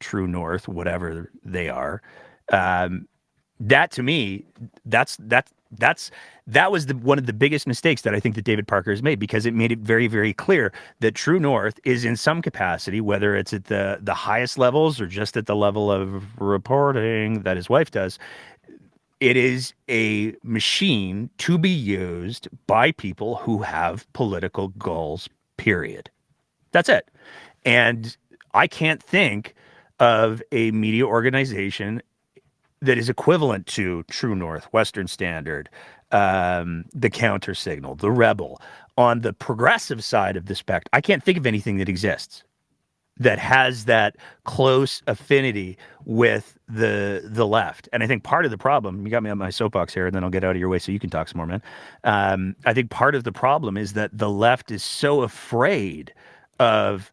S1: True North, whatever they are. That to me, that's that was one of the biggest mistakes that I think that David Parker has made, because it made it very, very clear that True North is in some capacity, whether it's at the highest levels or just at the level of reporting that his wife does, it is a machine to be used by people who have political goals, period. That's it. And I can't think of a media organization that is equivalent to True North, Western Standard, the Counter Signal, the Rebel. On the progressive side of the spectrum, I can't think of anything that exists that has that close affinity with the left. And I think part of the problem, you got me on my soapbox here, and then I'll get out of your way so you can talk some more, man. I think part of the problem is that the left is so afraid of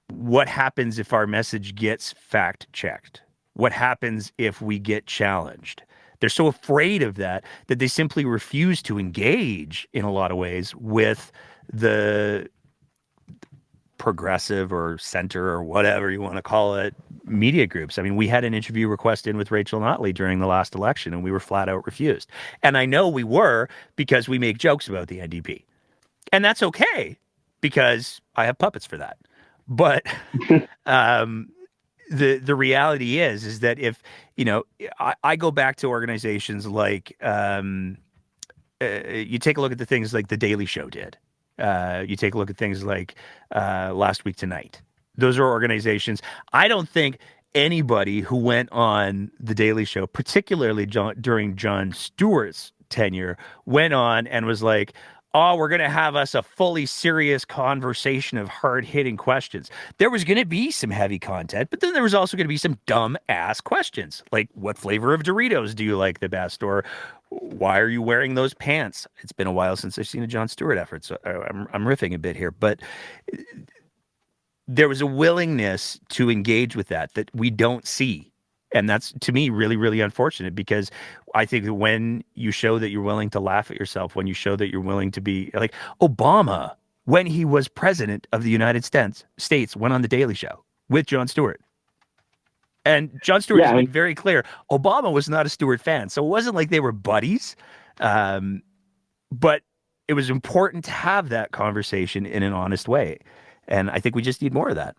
S1: what happens if our message gets fact checked. What happens if we get challenged? They're so afraid of that they simply refuse to engage in a lot of ways with the progressive or center or whatever you want to call it media groups. I mean, we had an interview request in with Rachel Notley during the last election, and we were flat out refused. And I know we were, because we make jokes about the NDP. And that's okay, because I have puppets for that. But the reality is that if, I go back to organizations like, you take a look at the things like The Daily Show did. You take a look at things like Last Week Tonight. Those are organizations. I don't think anybody who went on The Daily Show, particularly during Jon Stewart's tenure, went on and was like, oh, we're going to have us a fully serious conversation of hard-hitting questions. There was going to be some heavy content, but then there was also going to be some dumb-ass questions, like, what flavor of Doritos do you like the best? Or why are you wearing those pants? It's been a while since I've seen a Jon Stewart effort, so I'm riffing a bit here. But there was a willingness to engage with that we don't see. And that's, to me, really, really unfortunate, because I think that when you show that you're willing to laugh at yourself, when you show that you're willing to be like Obama, when he was president of the United States, went on The Daily Show with Jon Stewart. And Jon Stewart has been very clear. Obama was not a Stewart fan. So it wasn't like they were buddies. But it was important to have that conversation in an honest way. And I think we just need more of that.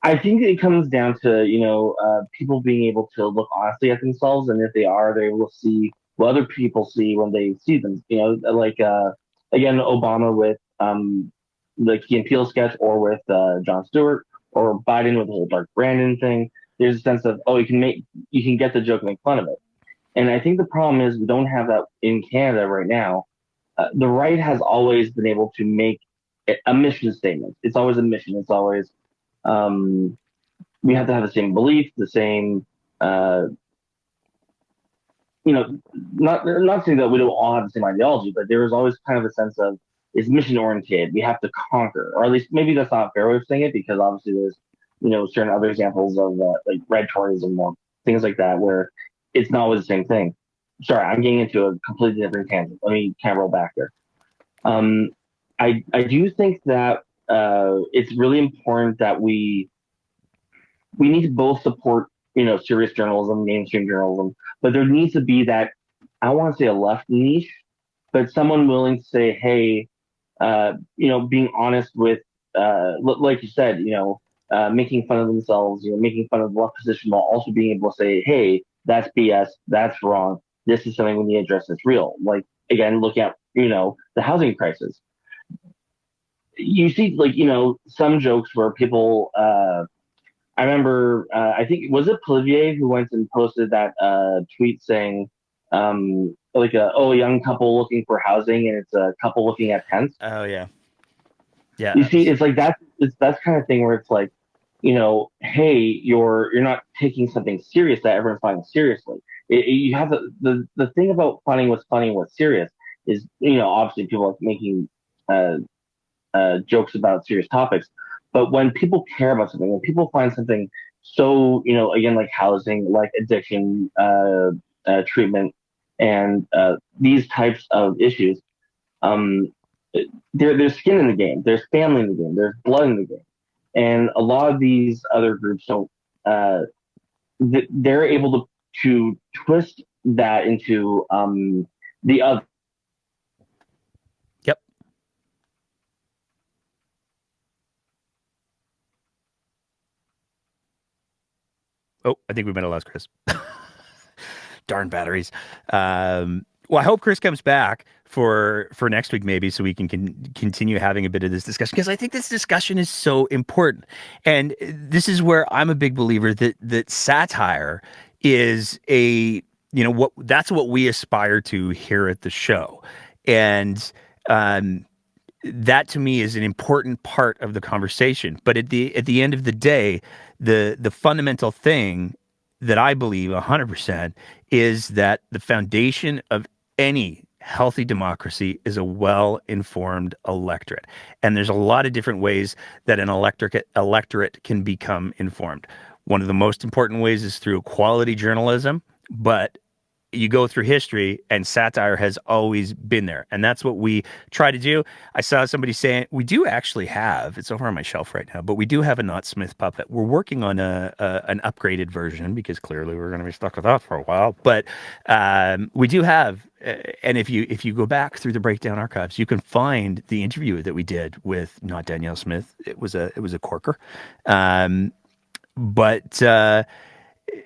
S3: I think it comes down to, people being able to look honestly at themselves. And if they are, they're able to see what other people see when they see them. Like, again, Obama with the Key and Peele sketch, or with Jon Stewart, or Biden with the whole Dark Brandon thing. There's a sense of, you can get the joke and make fun of it. And I think the problem is we don't have that in Canada right now. The right has always been able to make a mission statement. It's always a mission. It's always, we have to have the same belief, the same, not saying that we don't all have the same ideology, but there is always kind of a sense of, it's mission oriented. We have to conquer, or at least maybe that's not a fair way of saying it, because obviously there's, certain other examples of like red tourism or things like that, where it's not always the same thing. Sorry, I'm getting into a completely different tangent. Let me kind of roll back there. I do think that it's really important that we need to both support, serious journalism, mainstream journalism, but there needs to be that, I don't want to say a left niche, but someone willing to say, hey, being honest with, like you said, making fun of themselves, making fun of the left position, while also being able to say, hey, that's BS, that's wrong, this is something we need to address that's real. Like, again, looking at, the housing crisis. You see, like, some jokes where people, I remember, I think, was it Polivier who went and posted that tweet saying, like, a young couple looking for housing, and it's a couple looking at tents.
S1: Oh, yeah. Yeah.
S3: You see, it's like that. That's kind of thing where it's like, hey, you're not taking something serious that everyone's finding seriously. You have the thing about finding what's funny and what's serious is, obviously people are making jokes about serious topics, but when people care about something, when people find something so, again, like housing, like addiction, treatment, and these types of issues, there's skin in the game, there's family in the game, there's blood in the game. And a lot of these other groups don't. They're able to twist that into the other.
S1: Yep. Oh, I think we might have lost Chris. Darn batteries. Well, I hope Chris comes back for next week, maybe, so we can continue having a bit of this discussion, because I think this discussion is so important. And this is where I'm a big believer that satire is that's what we aspire to here at the show. And that to me is an important part of the conversation. But at the end of the day, the fundamental thing that I believe 100% is that the foundation of any healthy democracy is a well-informed electorate. And there's a lot of different ways that an electorate can become informed. One of the most important ways is through quality journalism, but you go through history and satire has always been there. And that's what we try to do. I saw somebody saying we do actually have, it's over on my shelf right now, but we do have a Not Smith puppet. We're working on an upgraded version because clearly we're going to be stuck with that for a while. But we do have, and if you go back through the Breakdown archives, you can find the interview that we did with not Danielle Smith. It was a corker. But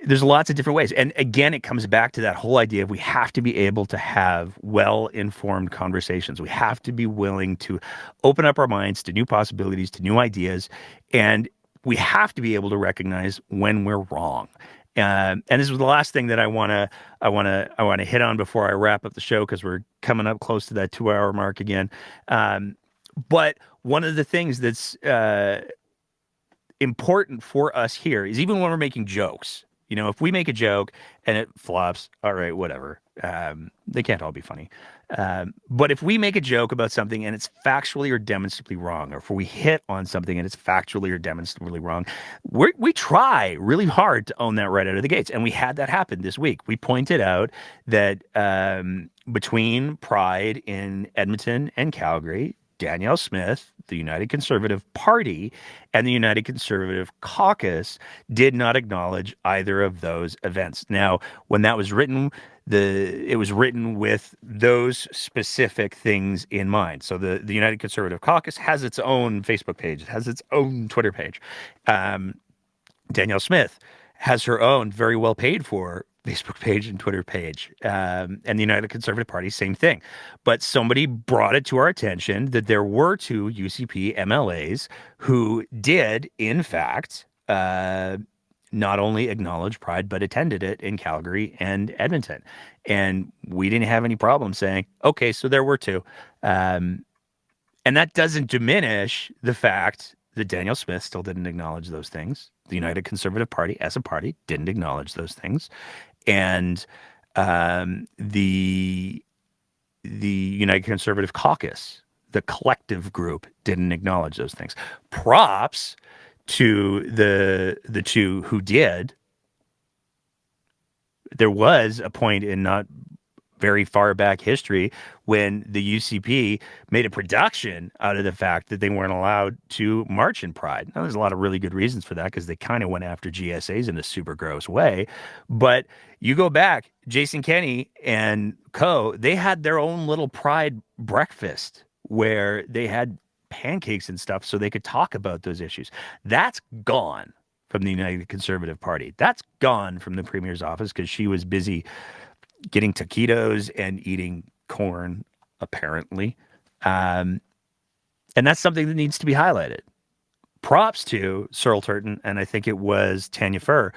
S1: there's lots of different ways. And again, it comes back to that whole idea of we have to be able to have well-informed conversations. We have to be willing to open up our minds to new possibilities, to new ideas. And we have to be able to recognize when we're wrong. And this was the last thing that I want to hit on before I wrap up the show, because we're coming up close to that 2-hour mark again. But one of the things that's important for us here is, even when we're making jokes, if we make a joke and it flops, all right, whatever. They can't all be funny. But if we make a joke about something and it's factually or demonstrably wrong, or if we hit on something and it's factually or demonstrably wrong, we try really hard to own that right out of the gates. And we had that happen this week. We pointed out that between Pride in Edmonton and Calgary, Danielle Smith, the United Conservative Party, and the United Conservative Caucus did not acknowledge either of those events. Now, when that was written, it was written with those specific things in mind. So the United Conservative Caucus has its own Facebook page. It has its own Twitter page. Danielle Smith has her own very well paid for Facebook page and Twitter page. And the United Conservative Party, same thing. But somebody brought it to our attention that there were 2 UCP MLAs who did, in fact, not only acknowledge Pride, but attended it in Calgary and Edmonton. And we didn't have any problem saying, okay, so there were 2. And that doesn't diminish the fact that Danielle Smith still didn't acknowledge those things. The United Conservative Party, as a party, didn't acknowledge those things. And the United Conservative Caucus, the collective group, didn't acknowledge those things. Props to the 2 who did. There was a point in not very far back history when the UCP made a production out of the fact that they weren't allowed to march in Pride. Now, there's a lot of really good reasons for that, because they kind of went after GSAs in a super gross way. But you go back, Jason Kenney and co., they had their own little Pride breakfast where they had pancakes and stuff so they could talk about those issues. That's gone from the United Conservative Party. That's gone from the Premier's office because she was busy getting taquitos and eating corn, apparently. And that's something that needs to be highlighted. Props to Searle Turton, and I think it was Tanya Furr,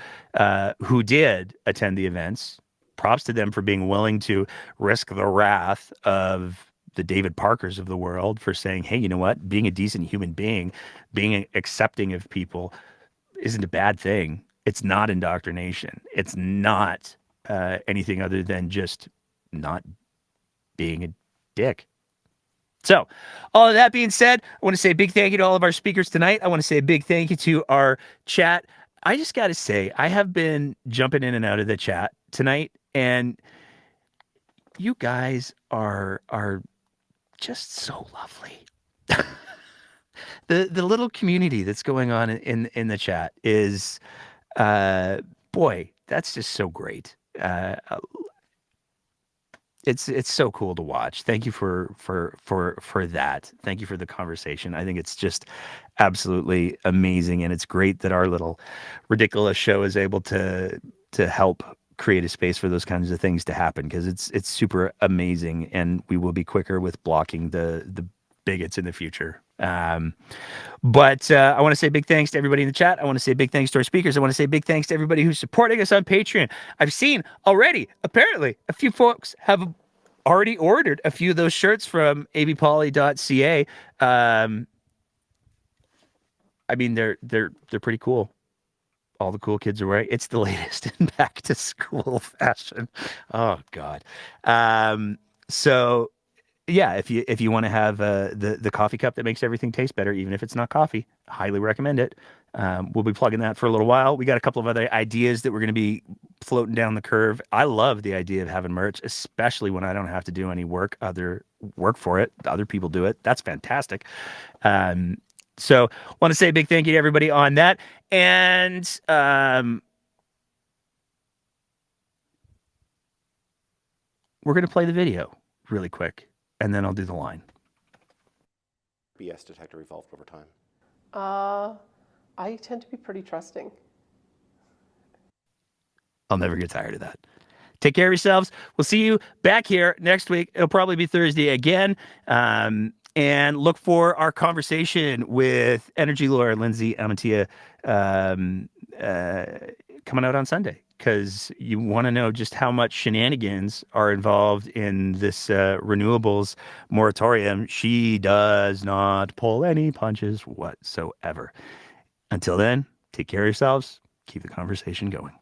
S1: who did attend the events. Props to them for being willing to risk the wrath of the David Parkers of the world for saying, hey, you know what? Being a decent human being, being accepting of people isn't a bad thing. It's not indoctrination. It's not anything other than just not being a dick. So, all of that being said, I want to say a big thank you to all of our speakers tonight. I want to say a big thank you to our chat. I just got to say, I have been jumping in and out of the chat tonight, and you guys are just so lovely. the little community that's going on in the chat is, boy, that's just so great. It's so cool to watch. Thank you for that. Thank you for the conversation. I think it's just absolutely amazing, and it's great that our little ridiculous show is able to help create a space for those kinds of things to happen, because it's super amazing, and we will be quicker with blocking the bigots in the future. But I want to say big thanks to everybody in the chat. I want to say big thanks to our speakers. I want to say big thanks to everybody who's supporting us on Patreon. I've seen already, apparently, a few folks have already ordered a few of those shirts from abpoly.ca. I mean, they're pretty cool. All the cool kids are wearing. It's the latest in back to school fashion. Oh God. So yeah, if you want to have the coffee cup that makes everything taste better, even if it's not coffee, highly recommend it. We'll be plugging that for a little while. We got a couple of other ideas that we're going to be floating down the curve. I love the idea of having merch, especially when I don't have to do any work for it. Other people do it. That's fantastic. So want to say a big thank you to everybody on that. And we're going to play the video really quick, and then I'll do the line.
S4: BS detector evolved over time?
S5: I tend to be pretty trusting.
S1: I'll never get tired of that. Take care of yourselves. We'll see you back here next week. It'll probably be Thursday again. And look for our conversation with energy lawyer Lindsay Amatia coming out on Sunday, because you want to know just how much shenanigans are involved in this renewables moratorium. She does not pull any punches whatsoever. Until then, take care of yourselves. Keep the conversation going.